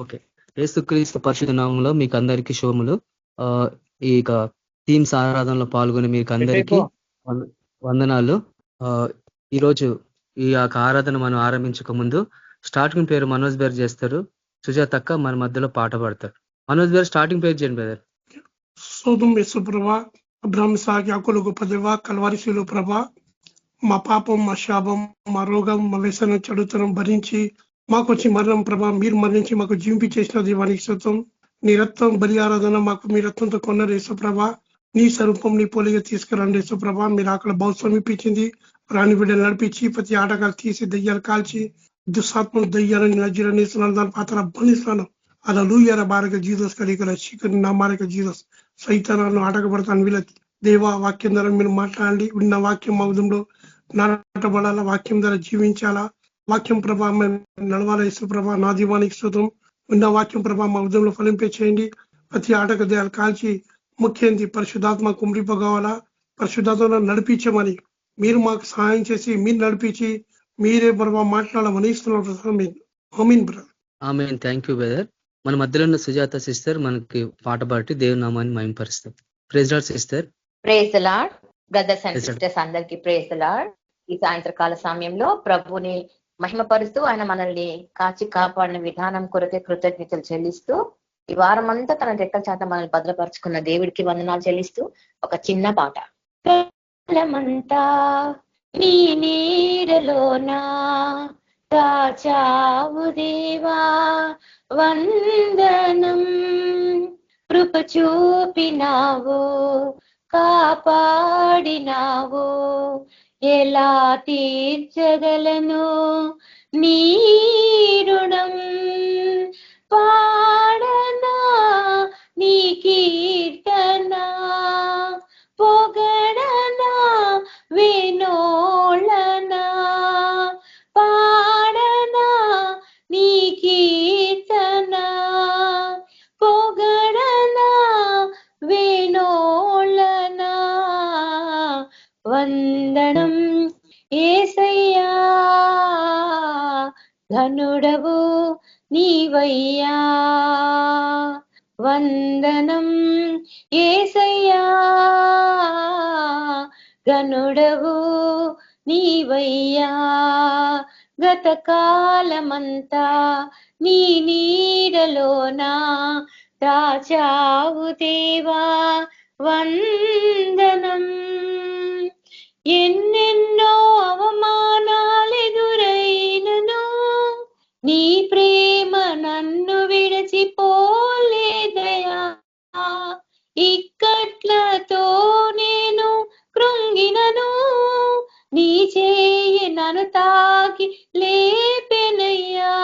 Okay. యేసుక్రీస్తు పరిశుద్ధ నామములో మీకు అందరికీ శుభములు. ఈ థీమ్స్ ఆరాధనలో పాల్గొని మీకు అందరికీ వందనాలు. ఈరోజు ఈ యొక్క ఆరాధన మనం ఆరంభించక ముందు స్టార్టింగ్ పేరు మనోజ్ బేర్ చేస్తారు. సుజాతక్క మన మధ్యలో పాట పాడతారు. మనోజ్ బేర్ స్టార్టింగ్ పేరు చేయండి బ్రదర్. సోదం యేసుప్రభ, అబ్రాహ్మ సాగి అకులు గొప్ప దేవ, కల్వారి శిలువ ప్రభ, మా పాపం, మా శాపం, మా రోగం, మా వ్యసనం, చెడుతనం భరించి మాకు వచ్చి మరణం ప్రభ, మీరు మరణించి మాకు జీవించేసిన దీవానికి స్తోత్రం. నీ రక్తం బలి ఆరాధన మాకు మీ రక్తంతో కొన్నారు యేసుప్రభ. నీ స్వరూపం నీ పోలిగా తీసుకురండి యేసుప్రభ. మీరు అక్కడ బహు సమీపించింది, రాణి బిడ్డలు నడిపించి ప్రతి ఆటగాలు తీసి దయ్యాలు కాల్చి దుస్సాత్మ దయ్యాలని నజీరనిస్తున్నాను, దాని పాత్ర బంధిస్తున్నాను. అలా లూయర బారక జీసస్ కలిగిన చికెన్ నా మారక జీసస్ సైతానాలను ఆటకపడతాను. వీళ్ళ దేవా వాక్యం ద్వారా మీరు మాట్లాడండి. విన్న వాక్యం మౌదంలో నాటబడాలా, వాక్యం ద్వారా జీవించాలా, వాక్యం ప్రభావం నడవాల యేసు ప్రభా. నా దీవానికి స్తోత్రం. విన్న వాక్యం ప్రభావం మా ఉద్యమంలో ఫలింపే చేయండి. ప్రతి ఆటక దేయాలు కాల్చి ముఖ్యంది పరిశుద్ధాత్మ కుమరిపోవాలా, పరిశుద్ధాత్మను నడిపించమని మీరు మాకు సహాయం చేసి మీరు నడిపించి మీరే ప్రభావం మాట్లాడమని ఇస్తున్నారు. Thank you brother. మన మధ్యలో ఉన్న సుజాత సిస్టర్ మనకి పాట పాడి దేవుని నామాన్ని మహిమపరుస్తారు. Praise Lord sister. Praise the Lord. Brothers and sisters అందరికీ ప్రైజ్ ది లార్డ్. ఈ సాయంత్రకాల సమయంలో ప్రభుని మహిమపరుస్తూ ఆయన మనల్ని కాచి కాపాడిన విధానం కొరకే కృతజ్ఞతలు చెల్లిస్తూ ఈ వారం అంతా తన రెక్కల చేత మనల్ని భద్రపరుచుకున్న దేవుడికి వందనాలు చెల్లిస్తూ ఒక చిన్న పాట. కాలమంతా నీ నీడలోనా దాచావు దేవా వందనం, కృప చూపినావు కాపాడినావు, ఎలా తీర్చగలను నీ రుణం. పాడనా నీ కీర్తనా, పొగడనా వినోళనా, పాడనా నీ కీర్తనా, పొగడనా వినోళనా. వందనం యేసయ్యా, ఘనుడవు నీవయ్యా. వందనం యేసయ్యా, ఘనుడవు నీవయ్యా. గతకాలమంతా నీ నీడలోనా దాచావు దేవా వందనం. ఎన్నెన్నో అవమానాలెదురైనను నీ ప్రేమ నన్ను విడచిపోలేదయా. ఇక్కట్లతో నేను కృంగినను, నీ చేయి నన్ను తాకి లేపెనయ్యా.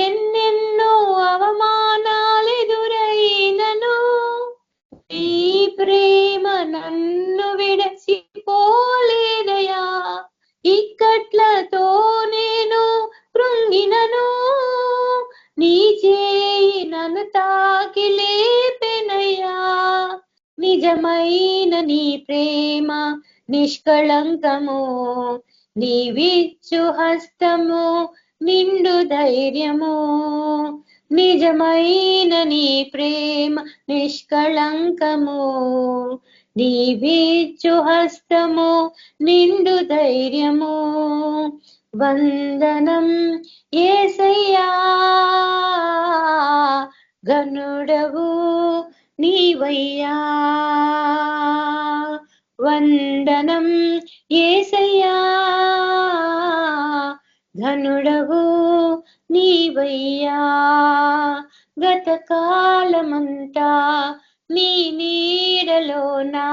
ఎన్నెన్నో అవమానాలెదురైనను నీ ప్రేమ నన్ను విడచిపోలేదయా. ఇక్కట్లతో నేను కృంగినను, నీ చేయి నన్ను తాకి లేపెనయ్యా. నిజమైన నీ ప్రేమ నిష్కళంకము, నీవిచ్చు హస్తము నిండు ధైర్యము. నిజమైన నీ ప్రేమ నిష్కళంకము, నీవిచ్చు హస్తము నిండు ధైర్యము. వందనం యేసయ్యా, ఘనుడవు నీవయ్యా. వందనం యేసయ్యా, ఘనుడవు నీవయ్యా. గతకాలమంతా నీ నీడలోనా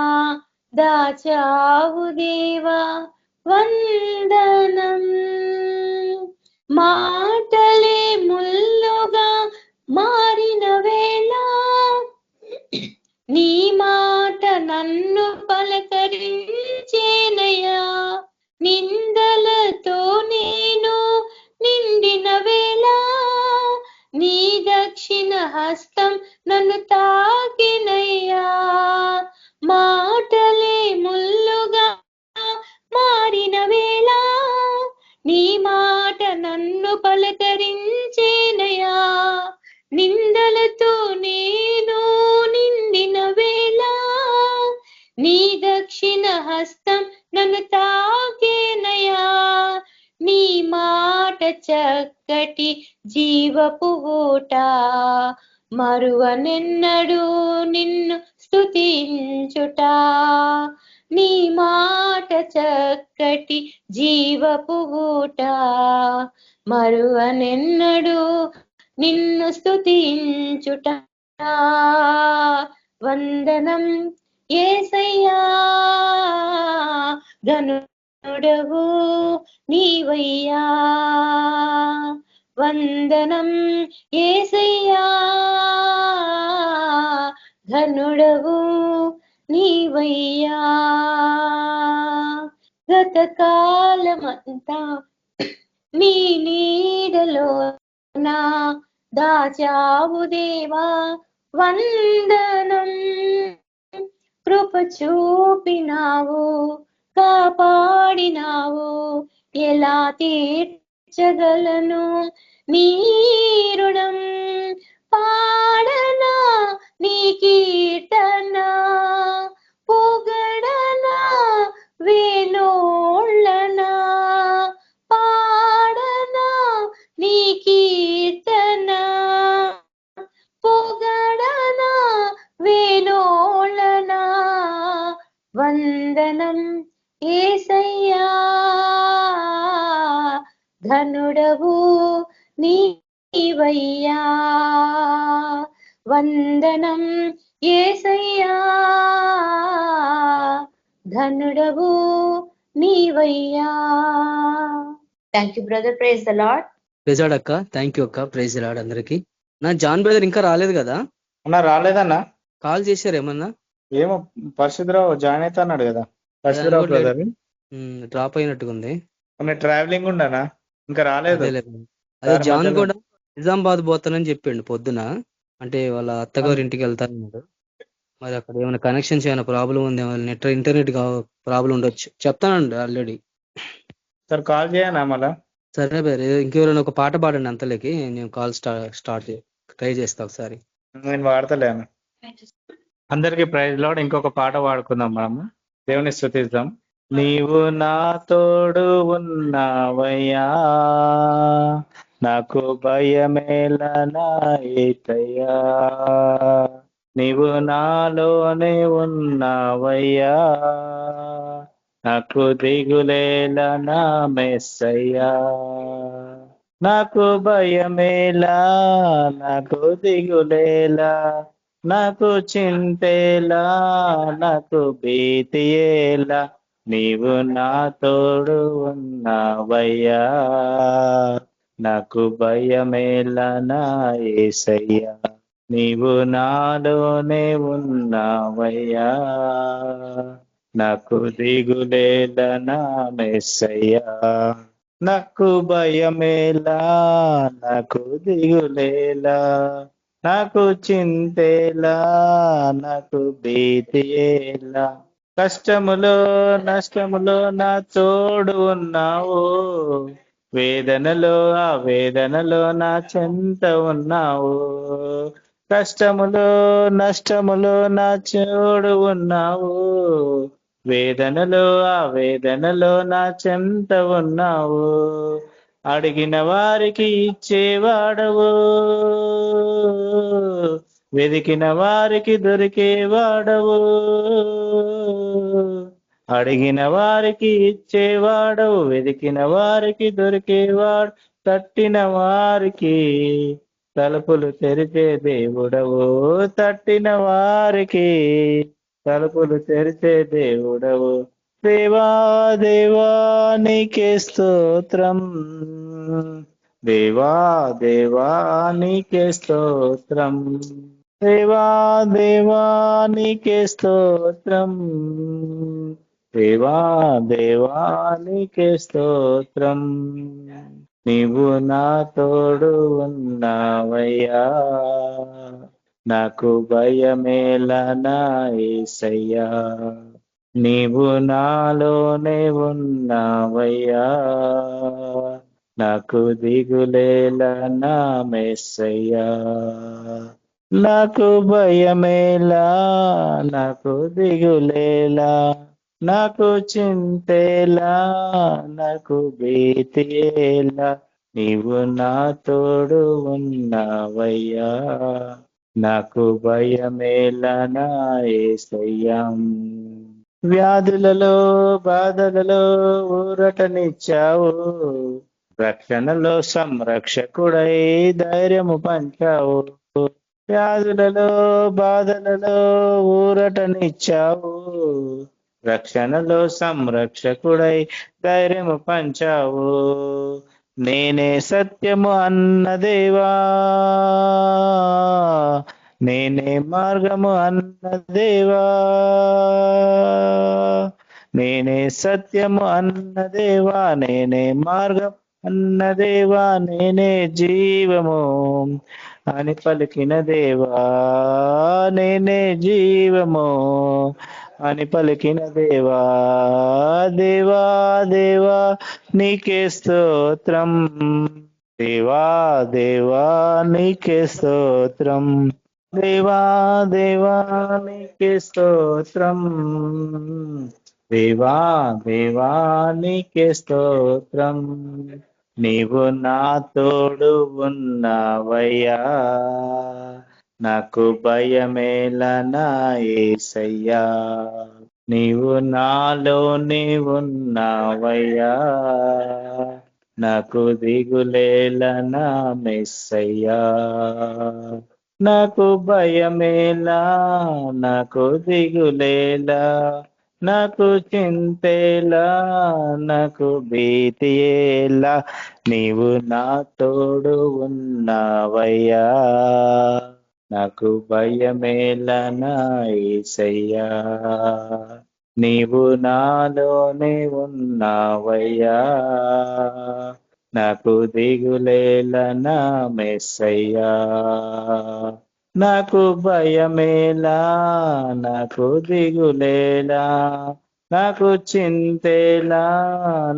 దాచావు దేవా వందనం. మాటలే ముల్లుగా మారిన వేళ నీ మాట నన్ను పలకరించేనయ్యా. నిందలతో నేను నిండిన వేళ నీ దక్షిణ హస్తం నన్ను తాకినయ్యా. మాటలే ముల్లుగా మారిన వేళ నీ మాట నన్ను పలకరించేనయా. నిందలతో నేను నిండిన వేళ నీ దక్షిణ హస్తం నన్ను తాకేనయా. నీ మాట చక్కటి జీవపు ఊట, మరువనెన్నడు నిన్ను స్తుతించుట. నీ మాట చక్కటి జీవపు ఊట, మరువనెన్నడు నిన్ను స్తుతించుట. వందనం యేసయ్యా, ఘనుడవు నీవయ్యా. వందనం యేసయ్యా, ఘనుడవు నీవయ్యా. గతకాలమంతా నీ నీడలో నా దాచావు దేవా, వందనం. కృప చూపినావు, కాపాడినావు, ఎలా తీర్చగలను నీ రుణం. పాడనా నీ కీర్తన, పొగడనా వేణోళ్ళనా. పాడనా నీ కీర్తన, పొగడనా వేణోళ్ళనా. వందనం యేసయ్యా, ఘనుడవు నీవయ్యా. వందనం యేసయ్యా, ఘనుడవు నీవయ్యా. Thank you brother. Praise the Lord. Praise Lord అక్క. థ్యాంక్ యూ అక్క. ప్రైజ్ లార్డ్ అందరికి. నా జాన్ బ్రదర్ ఇంకా రాలేదు కదా? అన్నా రాలేదన్నా. కాల్ చేశారు ఏమన్నా? ఏమో పరిశుద్ధరావు జాయిన్ అవుతా అన్నాడు కదా పరిశుద్ధరావు బ్రదర్. డ్రాప్ అయినట్టుగా ఉంది. ట్రావెలింగ్ ఉండనా, ఇంకా రాలేదు. అదే జాన్ కూడా నిజామాబాద్ పోతానని చెప్పిండు పొద్దున. అంటే వాళ్ళ అత్తగారి ఇంటికి వెళ్తానన్నాడు. మరి అక్కడ ఏమైనా కనెక్షన్స్ ఏమైనా ప్రాబ్లం ఉంది, ఇంటర్నెట్ ప్రాబ్లం ఉండొచ్చు. చెప్తానండి ఆల్రెడీ. సార్ కాల్ చేయనా మళ్ళా? సరే బేరే, ఇంకెవరైనా ఒక పాట పాడండి అంతలోకి నేను కాల్ స్టార్ట్ ట్రై చేస్తా ఒకసారి. నేను వాడతలేను. అందరికి ప్రైజ్ లార్డ్. ఇంకొక పాట పాడుకుందాం మనము, దేవుని స్తుతిద్దాం. నీవు నా తోడు ఉన్నావయ్యా, నాకు భయమేలా నా యేసయ్యా. నీవు నాలోనే ఉన్నావయ్యా, నాకు దిగులేలా నా మెస్సయ్యా. నాకు భయమేలా, నాకు దిగులేలా, నాకు చింతేలా, నాకు భీతియేలా, నీవు నా తోడు ఉన్నావయ్యా, నాకు భయమేలా నా యేసయ్యా. నీవు నాలోనే ఉన్నావయ్యా, నాకు దిగులేలా నా మెస్సయ్యా. నాకు భయమేలా, నాకు దిగులేలా, నాకు చింతేలా, నాకు భీతియేలా. కష్టములో నష్టములో నా తోడు ఉన్నావు, వేదనలో ఆ వేదనలో నా చెంత ఉన్నావు. కష్టములో నష్టములో నా తోడు ఉన్నావు, వేదనలో ఆ వేదనలో నా చెంత ఉన్నావు. అడిగిన వారికి ఇచ్చేవాడవు, వెదికిన వారికి దొరికేవాడవు. అడిగిన వారికి ఇచ్చేవాడవు, వెదికిన వారికి దొరికేవాడు. తట్టిన వారికి తలుపులు తెరిచే దేవుడవు, తట్టిన వారికి తలుపులు తెరిచే దేవుడవు. దేవా దేవా నీకే స్తోత్రం, దేవా దేవా నీకే స్తోత్రం, దేవా దేవా నీకే స్తోత్రం, దేవా దేవా నీకే స్తోత్రం. నీవు నా తోడు ఉన్నావయ్యా, నాకు భయమేలా నా యేసయ్యా. నీవు నాలోనే ఉన్నావయ్యా, నాకు దిగులేలా నా మెస్సయ్యా. నాకు భయమేలా, నాకు దిగులేలా, నాకు చింతేలా, నాకు భీతియేలా, నీవు నా తోడు ఉన్నావయ్యా. నాకు భయమేలా నా యేసయ్యా. వ్యాధులలో బాధలలో ఊరటనిచ్చావు, రక్షణలో సంరక్షకుడై ధైర్యము పంచావు. వ్యాధులలో బాధలలో ఊరటనిచ్చావు, రక్షణలో సంరక్షకుడై ధైర్యము పంచావు. నేనే సత్యము అన్న దేవా, నేనే మార్గము అన్న దేవా, నేనే సత్యము అన్న దేవా, నేనే మార్గం అన్న దేవా, నేనే జీవము అని పలికిన దేవా, నేనే జీవము అని పలికిన దేవా. దేవా దేవా నీకే స్తోత్రం, దేవా దేవా నీకే స్తోత్రం, దేవా దేవా నీకే స్తోత్రం, దేవా దేవా నీకే స్తోత్రం. నీవు నా తోడు ఉన్నావయ్యా, నాకు భయమేలా నా యేసయ్యా. నీవు నాలోనే ఉన్నావయ్యా, నాకు దిగులేలా నా మెస్సయ్యా. నాకు భయమేలా, నాకు దిగులేలా, నాకు చింతేలా, నాకు భీతియేలా, నీవు నా తోడు ఉన్నావయ్యా. నాకు భయమేలా నా యేసయ్యా. నీవు నాలోనే ఉన్నావయ్యా, నాకు దిగులేలా నా మెస్సయ్యా. నాకు భయమేలా, నాకు దిగులేలా, నాకు చింతేలా,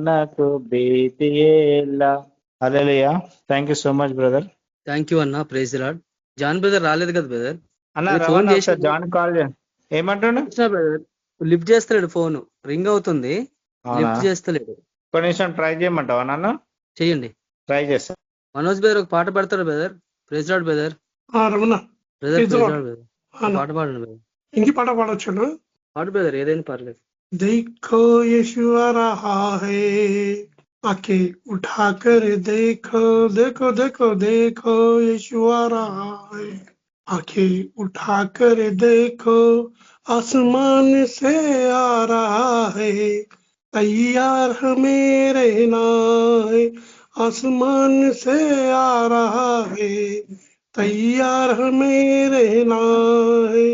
నాకు భీతియేలా. Hallelujah. Thank you so much brother. Thank you అన్న. Praise the Lord. John brother రాలేదు కదా బ్రదర్? అన్న ఫోన్ చేసి జాన్ కాల్ ఏమంటాడు బ్రదర్, లిఫ్ట్ చేస్తలేడు, ఫోన్ రింగ్ అవుతుంది, లిఫ్ట్ చేస్తలేడు. కొన్ని నిమిషం ట్రై చేయమంటావా నన్ను? చెయ్యండి, ట్రై చేస్తా. మనోజ్ బ్రదర్ ఒక పాట పాడతాడు brother. Praise Lord brother. Ramana brother praise Lord brother, పాట పాడండి బ్రదర్. ఇంకి పాట పాడొచ్చాను. పాడు బ్రదర్, ఏదైనా పర్లేదు. देखो यीशु आ रहा है, आके उठाकर देखो, देखो देखो देखो यीशु आ रहा है, आके उठाकर देखो, आसमान से आ रहा है, तैयार हमें रहना है, आसमान से आ रहा है, तैयार हमें रहना है,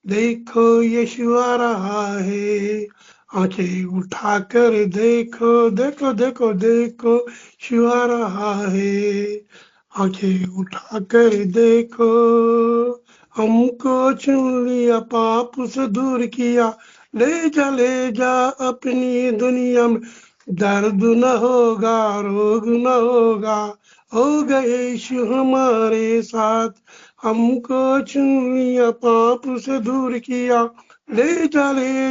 देखो यीशु आ रहा है, आंखें उठाकर देखो, देखो देखो देखो यीशु आ रहा है, आंखें उठाकर देखो, हमको चुन लिया, पाप से दूर किया, ले जा अपनी दुनिया में, दर्द न होगा, रोग न होगा, हो गए यीशु हमारे साथ, हमको चुन लिया, पाप से दूर किया, ले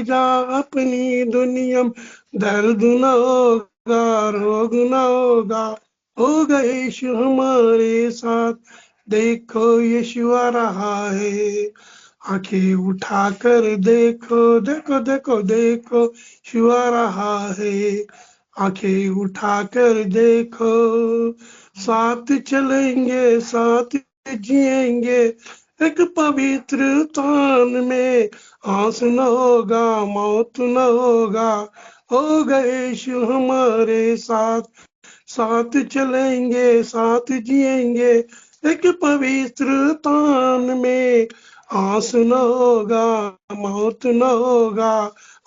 जा अपनी दुनिया में, दर्द न होगा, रोग न होगा, हो गए यीशु हमारे साथ, देखो यीशु आ रहा है, आंखें उठाकर देखो, देखो देखो देखो यीशु आ रहा है, आंखें उठाकर देखो, साथ चलेंगे, साथ जिएंगे, एक पवित्र तान में, आंस न होगा, मौत न होगा, हो गए यीशु हमारे साथ, साथ चलेंगे, साथ जिएंगे, एक पवित्र तान में, आंस न होगा, मौत न होगा,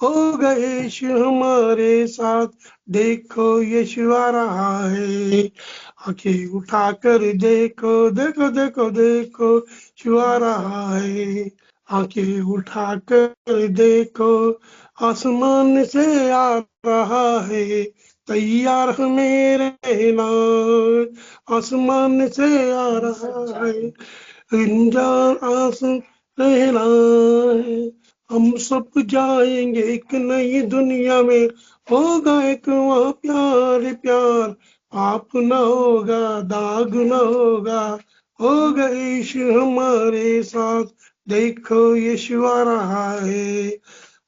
हो गए यीशु हमारे साथ, देखो यीशु आ रहा है, आंखें उठाकर देखो, देखो देखो देखो यीशु आ रहा है, आंखें उठाकर देखो, आसमान से आ रहा है, तैयार है मेरे नाम, आसमान से आ रहा है, रंजान आंसू रहना है। हम सब जाएंगे एक नई दुनिया में, होगा एक वहाँ प्यार प्यार, पाप न होगा दाग न होगा यीशु हमारे साथ, देखो यीशु आ रहा है,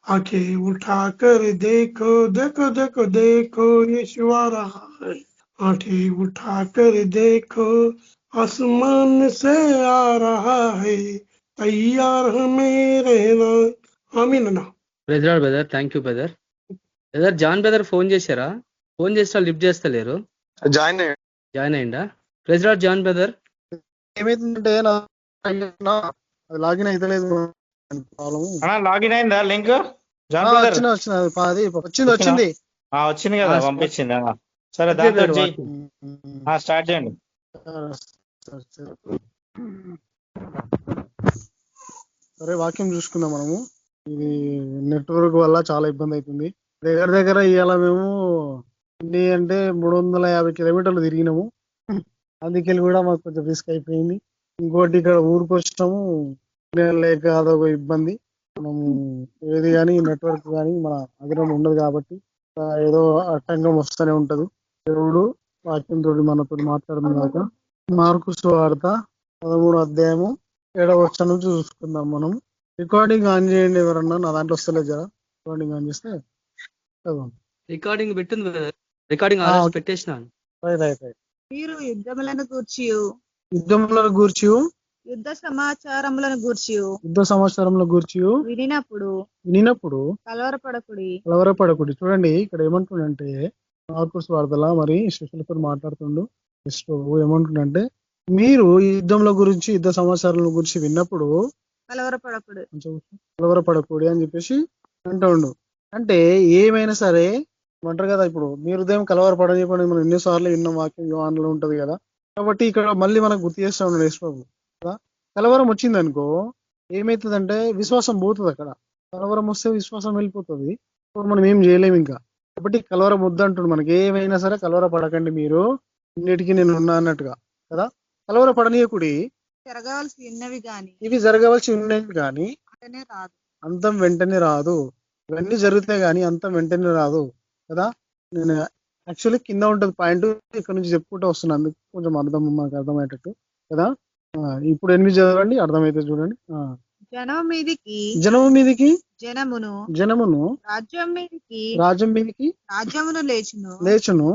आंखें उठाकर देखो देखो देखो देखो यीशु आ रहा है, आंखें उठाकर देखो आसमान से आ रहा है, तैयार है मेरे नाम। आमीन अన్నా. Brother thank you brother. John brother phone చేశారా? ఫోన్ చేసినా లిఫ్ట్ చేస్తలేరు. జాయిన్ అయిందా? John brother. ఏమైతుందంటే లాగిన్ అయితే లేదు. లాగిన్ అయిందా లింక్? వచ్చింది కదా, పంపించింది. సరే దాంతో స్టార్ట్ చేయండి. సరే వాక్యం చూసుకుందాం మనము. ఇది నెట్వర్క్ వల్ల చాలా ఇబ్బంది అవుతుంది. దగ్గర ఇవాళ మేము అంటే 350 కిలోమీటర్లు తిరిగినాము. అందుకెళ్ళి కూడా మాకు కొంచెం రిస్క్ అయిపోయింది. ఇంకోటి ఇక్కడ ఊరికి వచ్చాము లేక అదొక ఇబ్బంది. మనము ఏది కానీ నెట్వర్క్ కానీ మన అగ్రం ఉండదు కాబట్టి ఏదో అట్టంగం వస్తూనే ఉంటది. దేవుడు వాక్యంతో మనతో మాట్లాడుతున్నాక మార్కు సువార్త 13వ అధ్యాయము 7వ వచనం నుంచి చూసుకుందాం మనం. రికార్డింగ్ ఆన్ చేయండి ఎవరన్నా, నా దాంట్లో వస్తలేదు జరా. రికార్డింగ్ ఆన్ చేస్తే రికార్డింగ్ పెట్టింది. రికార్డింగ్ పెట్టేసినాను. రైట్. మీరు యుద్ధములను గూర్చి యుద్ధ సమాచారములను గూర్చి వినినప్పుడు కలవరపడకుడి. చూడండి ఇక్కడ ఏమంటుండంటే మార్కు సువార్తల మరి శిష్యులతో మాట్లాడుతుండు. ఏమంటుండంటే మీరు యుద్ధ సమాచారాల గురించి విన్నప్పుడు కలవరపడకూడదు అని చెప్పేసి అంటుండు. అంటే ఏమైనా సరే అంటారు కదా, ఇప్పుడు మీ హృదయం కలవరపడని చెప్పండి మనం ఎన్నోసార్లు విన్న వాక్యం యోహానులో ఉంటది కదా. కాబట్టి ఇక్కడ మళ్ళీ మనకు గుర్తు చేస్తా ఉన్నాడు యేసుప్రభు. కలవరం వచ్చింది అనుకో ఏమైతుందంటే విశ్వాసం పోతుంది. అక్కడ కలవరం వస్తే విశ్వాసం వెళ్ళిపోతుంది. మనం ఏం చేయలేము ఇంకా. కాబట్టి కలవరం వద్దంటుండు. మనకి ఏమైనా సరే కలవర పడకండి, మీరు ఇన్నిటికీ నేను ఉన్నా అన్నట్టుగా కదా. కలవర పడనీయకుడి. ఇవి జరగవలసి ఉన్నవి కానీ అంతం వెంటనే రాదు. ఇవన్నీ జరుగుతాయి కానీ అంతం వెంటనే రాదు కదా. నేను యాక్చువల్లీ కింద ఉంటది పాయింట్, ఇక్కడ నుంచి చెప్పుకుంటూ వస్తున్నాను. అందుకు కొంచెం మాకు అర్థమయ్యేటట్టు కదా. ఇప్పుడు 8 చదవండి, అర్థమైతే చూడండి. జనము మీదికి జనమును రాజ్యం మీదికి లేచును.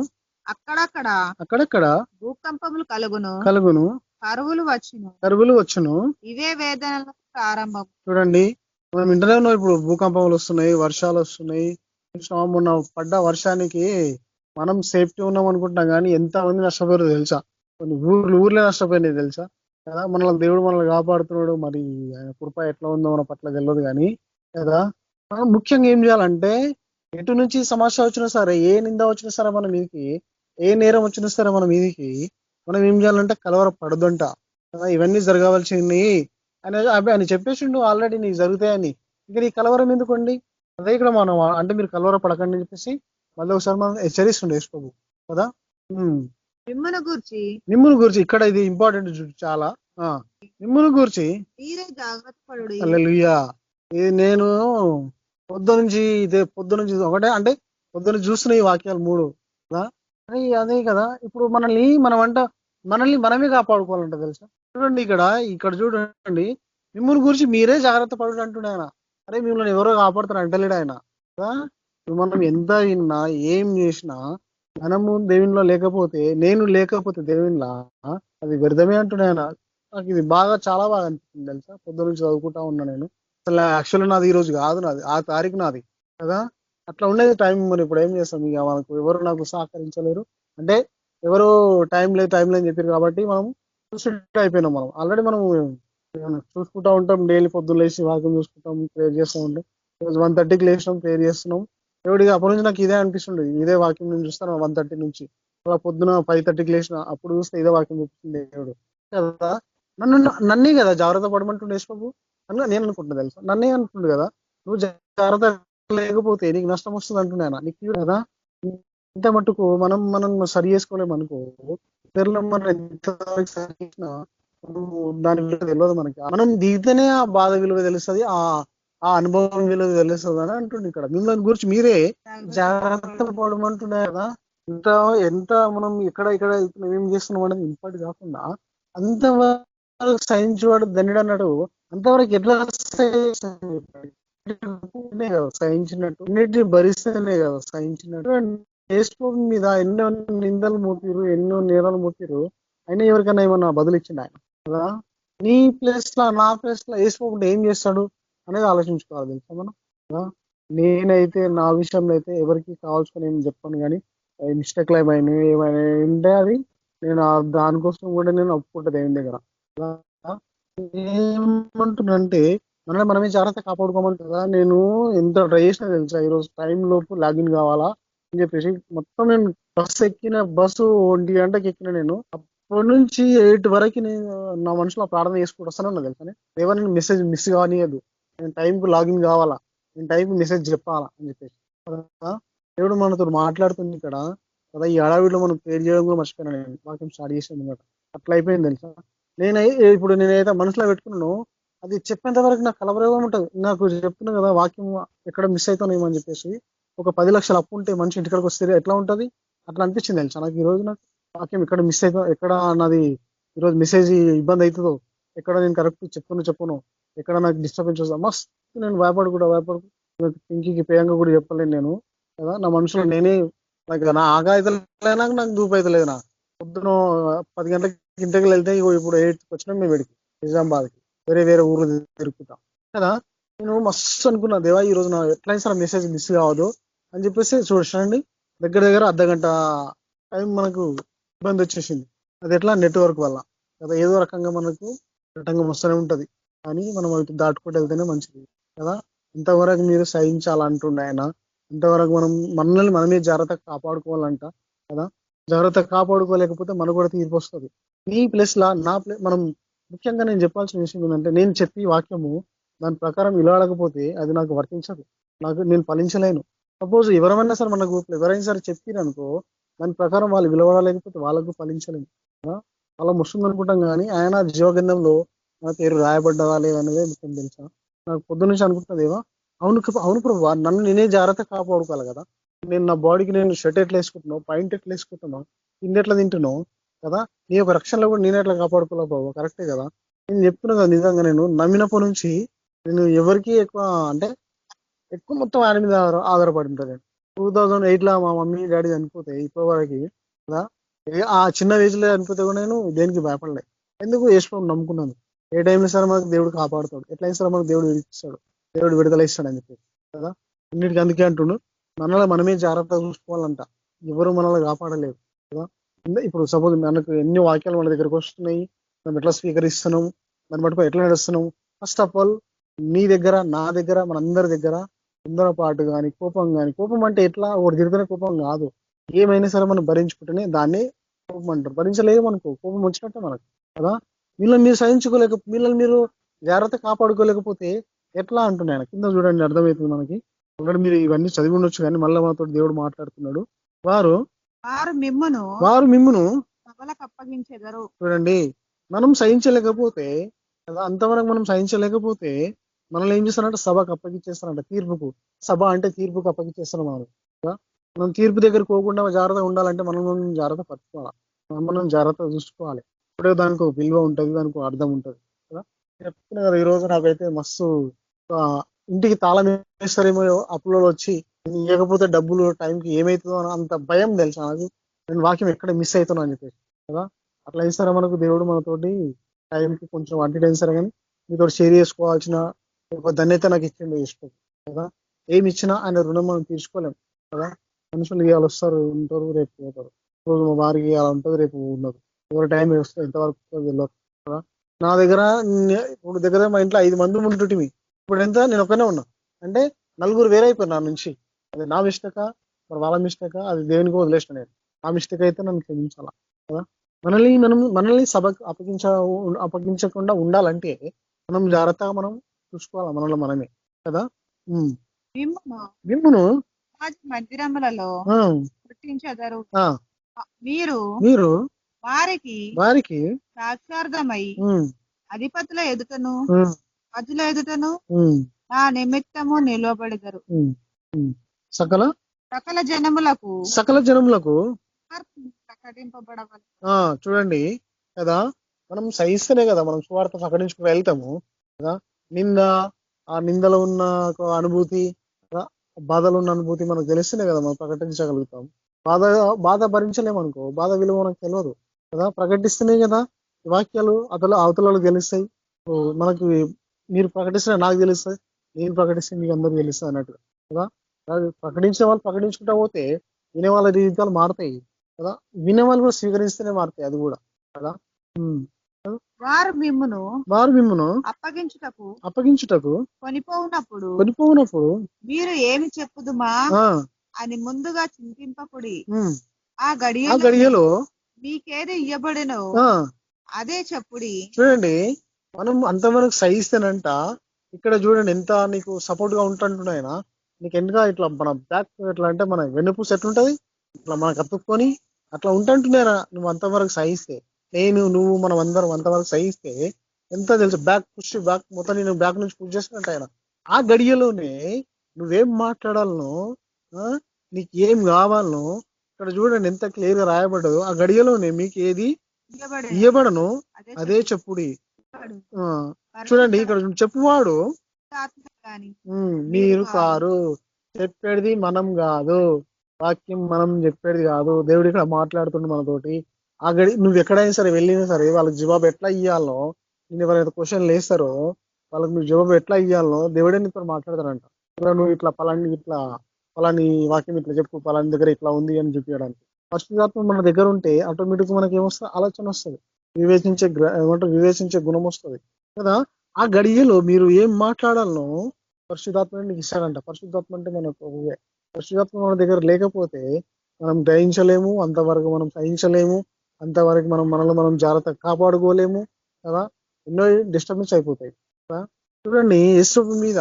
అక్కడక్కడ భూకంపములు కలుగును. కరువులు వచ్చును. ఇవే వేదనల ప్రారంభం. చూడండి మనం ఇంటనే ఉన్నాం. ఇప్పుడు భూకంపములు వస్తున్నాయి, వర్షాలు వస్తున్నాయి. మొన్న పడ్డ వర్షానికి మనం సేఫ్టీ ఉన్నాం అనుకుంటున్నాం కానీ ఎంత మంది నష్టపోయారో తెలుసా? కొన్ని ఊర్లే నష్టపోయినాయి తెలుసా కదా. దేవుడు మనల్ని కాపాడుతున్నాడు. మరి ఆయన కృప ఎట్లా ఉందో మన పట్ల తెలియదు కానీ కదా. మనం ముఖ్యంగా ఏం చేయాలంటే ఎటు నుంచి సమస్య వచ్చినా సరే, ఏ నింద వచ్చినా సరే మన మీదికి, ఏ నేరం వచ్చినా సరే మన మీదికి, మనం ఏం చేయాలంటే కలవర పడదంట కదా. ఇవన్నీ జరగవలసింది అని చెప్పేసిండు ఆల్రెడీ, నీకు జరుగుతాయని. ఇంకా నీ కలవరం ఎందుకండి? అదే ఇక్కడ మనం అంటే మీరు కలవర పడకండి అని చెప్పేసి మళ్ళీ ఒకసారి మనం హెచ్చరిస్తుండే యేసుప్రభు కదా. నిమ్మును గూర్చి ఇక్కడ ఇది ఇంపార్టెంట్ చాలా. నిమ్మును గూర్చి హల్లెలూయా. ఇది నేను పొద్దునుంచి ఒకటే అంటే పొద్దున చూస్తున్న ఈ వాక్యాలు 3 కదా. అదే కదా. ఇప్పుడు మనల్ని మనమే కాపాడుకోవాలంట తెలుసా. చూడండి ఇక్కడ చూడండి, మిమ్మల్ని గురించి మీరే జాగ్రత్త పడు అంటున్నాడు ఆయన. అరే మిమ్మల్ని ఎవరో కాపాడుతారు అంటలేడు ఆయన. మనం ఎంత విన్నా ఏం చేసినా మనము దేవునిలో లేకపోతే, నేను లేకపోతే దేవునిలా అది వ్యర్థమే అంటున్నాడు ఆయన. నాకు ఇది చాలా బాగా అనిపిస్తుంది తెలుసా. పొద్దు నుంచి చదువుకుంటా ఉన్నా నేను. అసలు యాక్చువల్లీ నాది ఈ రోజు కాదు, నాది ఆ తారీఖు నాది కదా. అట్లా ఉండేది టైం. మరి ఇప్పుడు ఏం చేస్తాం, ఇక మనకు ఎవరు నాకు సహకరించలేరు. అంటే ఎవరు టైం లేదు అని చెప్పారు కాబట్టి మనం చూసుకుంటూ అయిపోయినాం. మనం ఆల్రెడీ మనం చూసుకుంటా ఉంటాం. డైలీ పొద్దున్న లేచి వాక్యం చూసుకుంటాం, ప్రేయర్ చేస్తూ ఉంటాం. రోజు 1:30కి లేచినాం, ప్రేయర్ చేస్తున్నాం. దేవుడికి అప్పటి నుంచి నాకు ఇదే అనిపిస్తుంది. ఇదే వాక్యం నేను చూస్తాను 1:30 నుంచి. అలా పొద్దున 5:30కి లేచిన అప్పుడు చూస్తే ఇదే వాక్యం చెప్తుంది దేవుడు కదా. నన్నే కదా జాగ్రత్త పడమంటుండే యేసుప్రభు అని నేను అనుకుంటున్నా తెలుసా. నన్నే అంటుండు కదా, నువ్వు జాగ్రత్త లేకపోతే నీకు నష్టం వస్తుంది అంటున్నాను. నీకు కదా ఇంత మటుకు మనం మనం సరి చేసుకోలేము అనుకో, ఇతరులు మనం ఎంత సరి చేసినా దాని విలువ తెలియదు మనకి. మనం దిగితేనే ఆ బాధ విలువ తెలుస్తుంది, ఆ అనుభవం విలువ తెలుస్తుంది అని అంటుండే. ఇక్కడ మిమ్మల్ని గురించి మీరే జాగ్రత్త పడమంటున్నాయి కదా. ఎంత ఎంత మనం ఇక్కడ ఇక్కడ ఏం చేస్తున్నాం అనేది ఇంపార్ట్ కాకుండా అంతవరకు సహించేవాడు ధన్యుడు అన్నాడు. అంతవరకు ఎట్లా సహించినట్టు అన్నిటిని భరిస్తేనే కదా సహించినట్టు. యేసుప్రభు మీద ఎన్నో నిందలు మోపిరు, ఎన్నో నేరాలు మోపిరు, అయినా ఎవరికైనా ఏమన్నా బదులు ఇచ్చిండు ఆయన కదా. నీ ప్లేస్ లా నా ప్లేస్ లా యేసుప్రభు ఏం చేస్తాడు అనేది ఆలోచించుకోవాలి తెలుసా మనం కదా. నేనైతే నా విషయంలో అయితే ఎవరికి కావాల్సుకొని ఏం చెప్పాను, కానీ మిస్టేక్లు ఏమైనా ఉంటే అది నేను దానికోసం కూడా నేను ఒప్పుకుంటా దేవుని దగ్గర. ఏమంటున్నంటే మనమే జాగ్రత్త కాపాడుకోమంటుందా. నేను ఎంత ట్రై చేసినా తెలుసా, ఈరోజు టైం లోపు లాగిన్ కావాలా అని చెప్పేసి మొత్తం నేను బస్సు 1 గంటకి ఎక్కిన. నేను అప్పటి నుంచి 8 వరకు నేను నా మనసులో ప్రార్థన చేసుకుంటూ వస్తాను తెలుసా. ఎవరైనా మెసేజ్ మిస్ కానియదు, నేను టైంకు లాగిన్ కావాలా, నేను టైంకి మెసేజ్ చెప్పాలా అని చెప్పేసి దేవుడు మనతో మాట్లాడుతుంది ఇక్కడ కదా. ఈ అడవిలో మనం ప్రేర్ చేయడం కూడా మర్చిపోయినా, నేను వాక్యం స్టార్ట్ చేసాను అనమాట. అట్లా అయిపోయింది తెలుసా. ఇప్పుడు నేనైతే మనసులో పెట్టుకున్నాను, అది చెప్పేంత వరకు నాకు కలవరేగా ఉంటుంది. నాకు చెప్తున్నా కదా వాక్యం ఎక్కడ మిస్ అవుతానేమో అని చెప్పేసి. ఒక 10 లక్షల అప్పు ఉంటే మనిషి ఇంటికాడికి వస్తే ఎట్లా ఉంటుంది అట్లా అనిపించింది తెలుసా నాకు. ఈ రోజు నాకు వాక్యం ఎక్కడ మిస్ అవుతా, ఎక్కడ నాది ఈరోజు మెసేజ్ ఇబ్బంది అవుతుందో, ఎక్కడ నేను కరెక్ట్ చెప్పను, ఎక్కడ నాకు డిస్టర్బెన్స్ వస్తుందో మస్తు నేను భయపడు పింకీకి పేయంగా కూడా చెప్పలేను నేను కదా. నా మనసులో నేనే నా ఆగా అవుతలేనా, నాకు దూపు అవుతలేదు. నా పొద్దున 10 గంటలకి ఇంటికి వెళ్తే ఇప్పుడు 8కి వచ్చినా మేము వెడికి నిజామాబాద్కి వేరే ఊరు తిరుగుతాం కదా. నేను మస్తు అనుకున్నా, దేవా ఈ రోజు నా ఎట్లయినా సరే మెసేజ్ మిస్ కావద్దు అని చెప్పేసి చూడండి. దగ్గర అర్ధగంట టైం మనకు ఇబ్బంది వచ్చేసింది. అది ఎట్లా నెట్వర్క్ వల్ల కదా. ఏదో రకంగా మనకు రకంగా వస్తూనే ఉంటది, కానీ మనం అవి దాటుకుంటూ వెళ్తేనే మంచిది కదా. ఇంతవరకు మీరు సహించాలంటుండే ఆయన, ఇంతవరకు మనల్ని మనమే జాగ్రత్తగా కాపాడుకోవాలంట కదా. జాగ్రత్తగా కాపాడుకోలేకపోతే మనకు కూడా తీర్పు వస్తుంది. నీ ప్లేస్ లా నా ప్లేస్ మనం ముఖ్యంగా నేను చెప్పాల్సిన విషయం ఏంటంటే, నేను చెప్పి వాక్యము దాని ప్రకారం ఇలాడకపోతే అది నాకు వర్తించదు, నేను ఫలించలేను. సపోజ్ ఎవరైనా సరే మన గ్రూప్లో ఎవరైనా సరే చెప్పిరనుకో, దాని ప్రకారం వాళ్ళు విలువడలేకపోతే వాళ్ళకు ఫలించలేము. వాళ్ళ ముస్తుంది అనుకుంటాం, కానీ ఆయన జీవగంధంలో నా పేరు రాయబడ్డదా లేదనేదే ముఖ్యం తెలుసా. నాకు పొద్దు నుంచి అనుకుంటున్నదేమో, అవును ప్రభు నన్ను నేనే జాగ్రత్త కాపాడుకోవాలి కదా. నేను నా బాడీకి నేను షర్ట్ ఎట్లా వేసుకుంటున్నావు, పాయింట్ ఎట్లా వేసుకుంటున్నావు, తిండి ఎట్లా తింటున్నావు కదా. నీ యొక్క రక్షణలో కూడా నేను ఎట్లా కాపాడుకోవాలి ప్రభు, కరెక్టే కదా. నేను చెప్తున్నా కదా, నిజంగా నేను నమ్మినప్పటి నుంచి నేను ఎవరికి ఎక్కువ మొత్తం ఆయన మీద ఆధారపడి ఉంటుంది. 2008 మా మమ్మీ డాడీ చనిపోతే ఇప్పటి వరకు కదా, ఆ చిన్న ఏజ్లో చనిపోతే కూడా నేను దేనికి భయపడలేదు. ఎందుకు యేసుప్రభుని నమ్ముకున్నాను. ఏ టైంలో సరే మనకు దేవుడు కాపాడుతాడు, ఎట్లయినా సరే మనకు దేవుడు విడిపిస్తాడు, దేవుడు విడుదల ఇస్తాడు అని చెప్పి కదా. అన్నిటికీ అందుకే అంటుండు, మనల్ని మనమే జాగ్రత్తగా చూసుకోవాలంట, ఎవరు మనల్ని కాపాడలేదు కదా. ఇప్పుడు సపోజ్ మనకు ఎన్ని వాక్యాలు మన దగ్గరకు వస్తున్నాయి, మనం ఎట్లా స్వీకరిస్తున్నాం, దాన్ని బట్టి ఎట్లా నడుస్తున్నాం. ఫస్ట్ ఆఫ్ ఆల్ నీ దగ్గర నా దగ్గర మనందరి దగ్గర తొందరపాటు కానీ కోపం అంటే ఎట్లా ఒకటి తిరుగుతున్న కోపం కాదు. ఏమైనా సరే మనం భరించుకుంటేనే దాన్ని కోపం అంటారు. భరించలేదు మనకు కోపం వచ్చినట్టే మనకు కదా. వీళ్ళని మీరు జాగ్రత్త కాపాడుకోలేకపోతే ఎట్లా అంటున్నాను. కింద చూడండి అర్థమవుతుంది మనకి. ఆల్రెడీ మీరు ఇవన్నీ చదివి ఉండొచ్చు, కానీ మళ్ళీ మనతో దేవుడు మాట్లాడుతున్నాడు. వారు మిమ్మును అప్పగించెదరు. చూడండి, మనం సహించలేకపోతే కదా, అంతవరకు మనం సహించలేకపోతే మనల్ని ఏం చేస్తారంటే సభకు అప్పగించేస్తారంట, తీర్పుకు. సభ అంటే తీర్పుకు అప్పగించేస్తారు మనం తీర్పు దగ్గరికి పోకుండా జాగ్రత్తగా ఉండాలంటే మనం జాగ్రత్త పట్టుకోవాలి, మనం జాగ్రత్తగా చూసుకోవాలి. ఇప్పుడే దానికి ఒక విలువ ఉంటుంది, దానికి అర్థం ఉంటుంది కదా. చెప్తున్నా కదా, ఈ రోజు నాకైతే మస్తు ఇంటికి తాళం వేస్తారేమో అప్పులో వచ్చి, ఇవ్వకపోతే డబ్బులు టైంకి ఏమవుతుందో అంత భయం తెలుసా నాకు. నేను వాక్యం ఎక్కడ మిస్ అవుతాను అని చెప్పేసి కదా. అట్లా ఇస్తారా మనకు దేవుడు మనతోటి టైంకి కొంచెం అడ్వర్టైజ్ సరే, కానీ మీతో షేర్ చేసుకోవాల్సిన ధన్యత నాకు ఇచ్చిండు యేసుప్రభు కదా. ఏమి ఇచ్చినా ఆయన రుణం మనం తీర్చుకోలేం కదా. మనుషులు ఇవాళ వస్తారు, ఉంటారు, రేపు పోతారు. రోజు మా వారికి అలా ఉంటుంది, రేపు ఉండదు. ఎవరి టైం వస్తే ఎంతవరకు వెళ్ళదు కదా. నా దగ్గర ఇప్పుడు దగ్గర మా ఇంట్లో 5 మంది ఉంటుంటిమి, ఇప్పుడు ఎంత నేను ఒక్కనే ఉన్నా అంటే 4 వేరైపోయారు నా నుంచి. అది నా మిస్టేకా మరి వాళ్ళ మిస్టేకా, అది దేవునికి వదిలేసిన. నేను నా మిస్టేక్ అయితే నన్ను క్షమించాలా కదా. మనల్ని సభకు అప్పగించకుండా ఉండాలంటే మనం జాగ్రత్తగా మనం చూసుకోవాలా మనల్ని మనమే కదా. మిమ్మును సమాజ మందిరములలో ఆ, పుట్టించెదరు. ఆ, మీరు మీరు వారికి వారికి సాక్షార్థమై ఉమ్, అధిపతుల ఎదుటను ఉమ్, ప్రజల ఎదుటను ఉమ్, నా నిమిత్తము నిలవబడెదరు. ఉమ్, ఉమ్. సకల సకల జనములకు సకల జనములకు ప్రకటింపబడవలెను. చూడండి కదా, మనం సహిస్తేనే కదా మనం సువార్త ప్రకటించుకుని వెళ్తాము కదా. నింద, ఆ నిందలో ఉన్న ఒక అనుభూతి కదా, బాధలో ఉన్న అనుభూతి మనకు తెలిస్తేనే కదా మనం ప్రకటించగలుగుతాం. బాధ బాధ భరించలేము అనుకో, బాధ విలువ మనకు తెలియదు కదా. ప్రకటిస్తేనే కదా ఈ వాక్యాలు అవతలకు తెలుస్తాయి. ఓ, మనకి మీరు ప్రకటిస్తే నాకు తెలుస్తుంది, నేను ప్రకటిస్తే మీకు అందరికి తెలుస్తుంది అన్నట్టు కదా. ప్రకటించే వాళ్ళు ప్రకటించుకుంటా పోతే వినే వాళ్ళ జీవితాలు మారుతాయి కదా. వినే వాళ్ళు కూడా స్వీకరిస్తేనే మారుతాయి అది కూడా కదా. ఉమ్. వారు మిమ్మును వారు మిమ్మను అప్పగించుటకు కొనిపోవునప్పుడు మీరు ఏమి చెప్పుదుమా ఆ, అని ముందుగా చింతింపకుడి. ఉమ్, ఆ ఆ గడియలో గడియలో మీకేది ఇయ్యబడినో ఆ, అదే చెప్పుడి. చూడండి మనం అంతవరకు సహిస్తేనంట. ఇక్కడ చూడండి ఎంత నీకు సపోర్ట్ గా ఉంటుంటున్నాయన. నీకు ఎందుగా ఇట్లా మన బ్యాక్ ఎట్లా అంటే మన వెన్నుపూస ఎట్లుంటది ఇట్లా మనకు అతుక్కొని అట్లా ఉంటుంటున్నారా. నువ్వు అంతవరకు సహిస్తే, నువ్వు మనం అందరం అంతవరకు సహిస్తే ఎంత తెలుసు, బ్యాక్ మొత్తం నేను బ్యాక్ నుంచి పుష్ చేస్తున్నట్టు ఆయన. ఆ గడియలోనే నువ్వేం మాట్లాడాలనో, ఆ, నీకు ఏం కావాలనో ఇక్కడ చూడండి ఎంత క్లియర్ గా రాయబడ్డదో. ఆ గడియలోనే మీకు ఏది ఇయ్యబడను అదే చెప్పుడి. ఆ, చూడండి ఇక్కడ చెప్పువాడు మీరు కారు, చెప్పేది మనం కాదు, వాక్యం మనం చెప్పేది కాదు. దేవుడు ఇక్కడ మాట్లాడుతుండే మనతోటి. ఆ గడి నువ్వు ఎక్కడైనా సరే వెళ్ళినా సరే వాళ్ళకి జవాబు ఎట్లా ఇయ్యాలో, నేను ఎవరైతే క్వశ్చన్లు వేస్తారో వాళ్ళకి నువ్వు జవాబు ఎట్లా ఇయ్యాలో దేవుడే నీతో మాట్లాడతారంట. ఇలా నువ్వు ఇట్లా పలాని వాక్యం ఇట్లా చెప్పు, పలాని దగ్గర ఇట్లా ఉంది అని చెప్పడానికి. పరిశుద్ధాత్మ మన దగ్గర ఉంటే ఆటోమేటిక్ మనకి ఏమొస్తుంది, ఆలోచన వస్తుంది, వివేచించే గుణం వస్తుంది కదా. ఆ గడియలో మీరు ఏం మాట్లాడాలనో పరిశుద్ధాత్మ నీకు ఇస్తాడంట. పరిశుద్ధాత్మ అంటే మన ప్రభువే. పరిశుద్ధాత్మ మన దగ్గర లేకపోతే మనం గ్రహించలేము, అంతవరకు మనం సహించలేము, అంతవరకు మనల్ని మనం జాగ్రత్తగా కాపాడుకోలేము కదా. ఎన్నో డిస్టర్బెన్స్ అయిపోతాయి కదా. చూడండి యేసు మీద,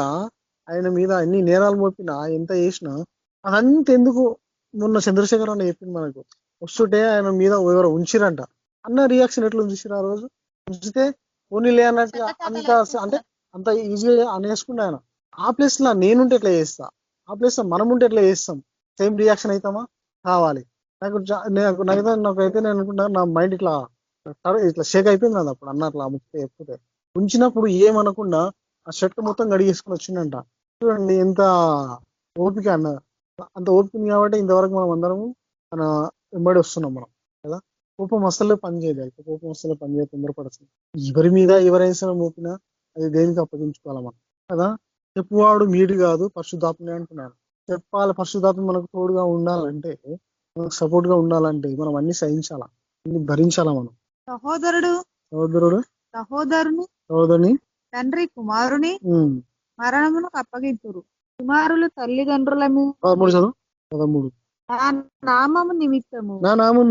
ఆయన మీద ఎన్ని నేరాలు మోపినా ఎంత చేసినా అదంతా ఎందుకు, మొన్న చంద్రశేఖర్ అన్న చెప్పింది మనకు. వస్తుంటే ఆయన మీద ఎవరు ఉంచిరంట, అన్న రియాక్షన్ ఎట్లా ఉంచిరు ఆ రోజు. ఉంచితే పోనీలే అన్నట్టుగా అంత ఈజీగా అనేసుకుంటే ఆయన. ఆ ప్లేస్ లో నేనుంటే ఎట్లా చేస్తా, ఆ ప్లేస్ లో మనం ఉంటే ఎట్లా చేస్తాం, సేమ్ రియాక్షన్ అవుతామా? కావాలి. నాకైతే నేను అనుకుంటా, నా మైండ్ ఇట్లా షేక్ అయిపోయింది కదా అప్పుడు అన్న అట్లా చెప్తే. ఉంచినప్పుడు ఏమనకుండా ఆ షర్ట్ మొత్తం గడిగేసుకుని వచ్చిందంట. చూడండి ఎంత ఓపిక అన్న. అంత ఓపిక కాబట్టి ఇంతవరకు మనం అందరము మన వెంబడి వస్తున్నాం మనం కదా. కోపం అసలే పనిచేయదు, కోపం అసలే పనిచేయదు, తొందరపడుతుంది. ఎవరి మీద ఎవరైనా మోపినా అది దేనికి అప్పగించుకోవాలి మనం కదా. చెప్పువాడు మీడు కాదు పరిశుద్ధాత్మనే అంటున్నాడు. చెప్పాలి, పరిశుద్ధాత్మ మనకు తోడుగా ఉండాలంటే, మనకు సపోర్ట్ గా ఉండాలంటే మనం అన్ని సహించాలా, అన్ని భరించాలా. మనం సహోదరుని తండ్రి కుమారుని మరణమునకు అప్పగింతురు. కుమారులు తల్లిదండ్రులను 13 నా నామము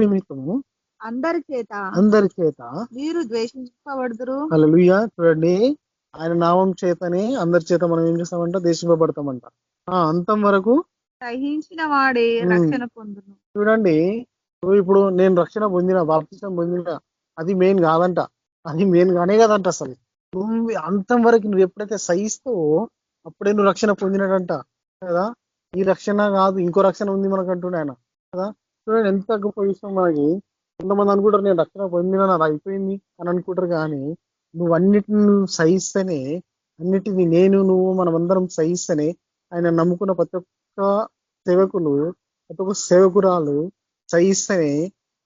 నిమిత్తము అందరి చేత మీరు ద్వేషింపబడుదురు. హల్లెలూయా. చూడండి ఆయన నామం చేతనే అందరి చేత మనం ఏం చేస్తామంట, దేశింపబడతామంట. అంతం వరకు సహించిన వాడే రక్షణ పొందును. చూడండి ఇప్పుడు నేను రక్షణ పొందిన, బాప్తిసం పొందిన, అది మెయిన్ కాదంట, అది మెయిన్ గానే కాదంట. అసలు నువ్వు అంతం వరకు నువ్వు ఎప్పుడైతే సహిస్తావో అప్పుడే నువ్వు రక్షణ పొందినడంట కదా. ఈ రక్షణ కాదు ఇంకో రక్షణ ఉంది మనకు అంటున్నాడు ఆయన కదా. చూడండి ఎంత గొప్ప విషయం మనకి. కొంతమంది అనుకుంటారు నేను రక్షణ పొందిన, అది అయిపోయింది అని అనుకుంటారు. కానీ నువ్వు అన్నిటిని సహిస్తేనే, అన్నిటిని నువ్వు మనమందరం సహిస్తేనే, ఆయన నమ్ముకున్న ప్రతి ఒక్క సేవకులు, ప్రతి ఒక్క సేవకురాలు సహిస్తేనే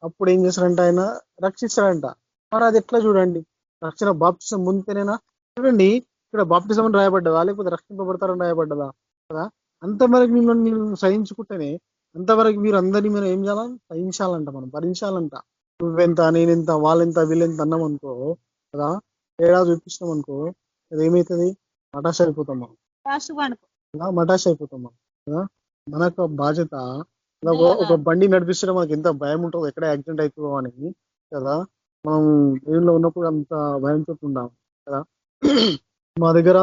అప్పుడు ఏం చేస్తాడంట, ఆయన రక్షిస్తాడంట. మరి అది ఎట్లా చూడండి, రక్షణ బాప్తిసం ముందుతేనేనా? చూడండి ఇక్కడ బాప్తిసం అని రాయబడ్డదా లేకపోతే రక్షింపబడతారని రాయబడ్డదా కదా. అంతవరకు మిమ్మల్ని మీరు సహించుకుంటేనే, అంతవరకు మీరు అందరినీ మీరు ఏం చేయాలి, సహించాలంట, మనం భరించాలంట. నువ్వెంత, నేనెంత, వాళ్ళెంత, వీళ్ళెంత అన్నాం అనుకో కదా, తేడా చూపిస్తాం అనుకో, అది ఏమవుతుంది, మటాష్ అయిపోతాం మనం, మటాష్ అయిపోతాం మనం కదా. మనకు బాధ్యత, ఒక బండి నడిపిస్తే మనకి ఎంత భయం ఉంటుందో, ఎక్కడ యాక్సిడెంట్ అవుతుందో అని కదా. మనం దేవుల్లో ఉన్నప్పుడు అంత భయంతో ఉండాం కదా. మా దగ్గర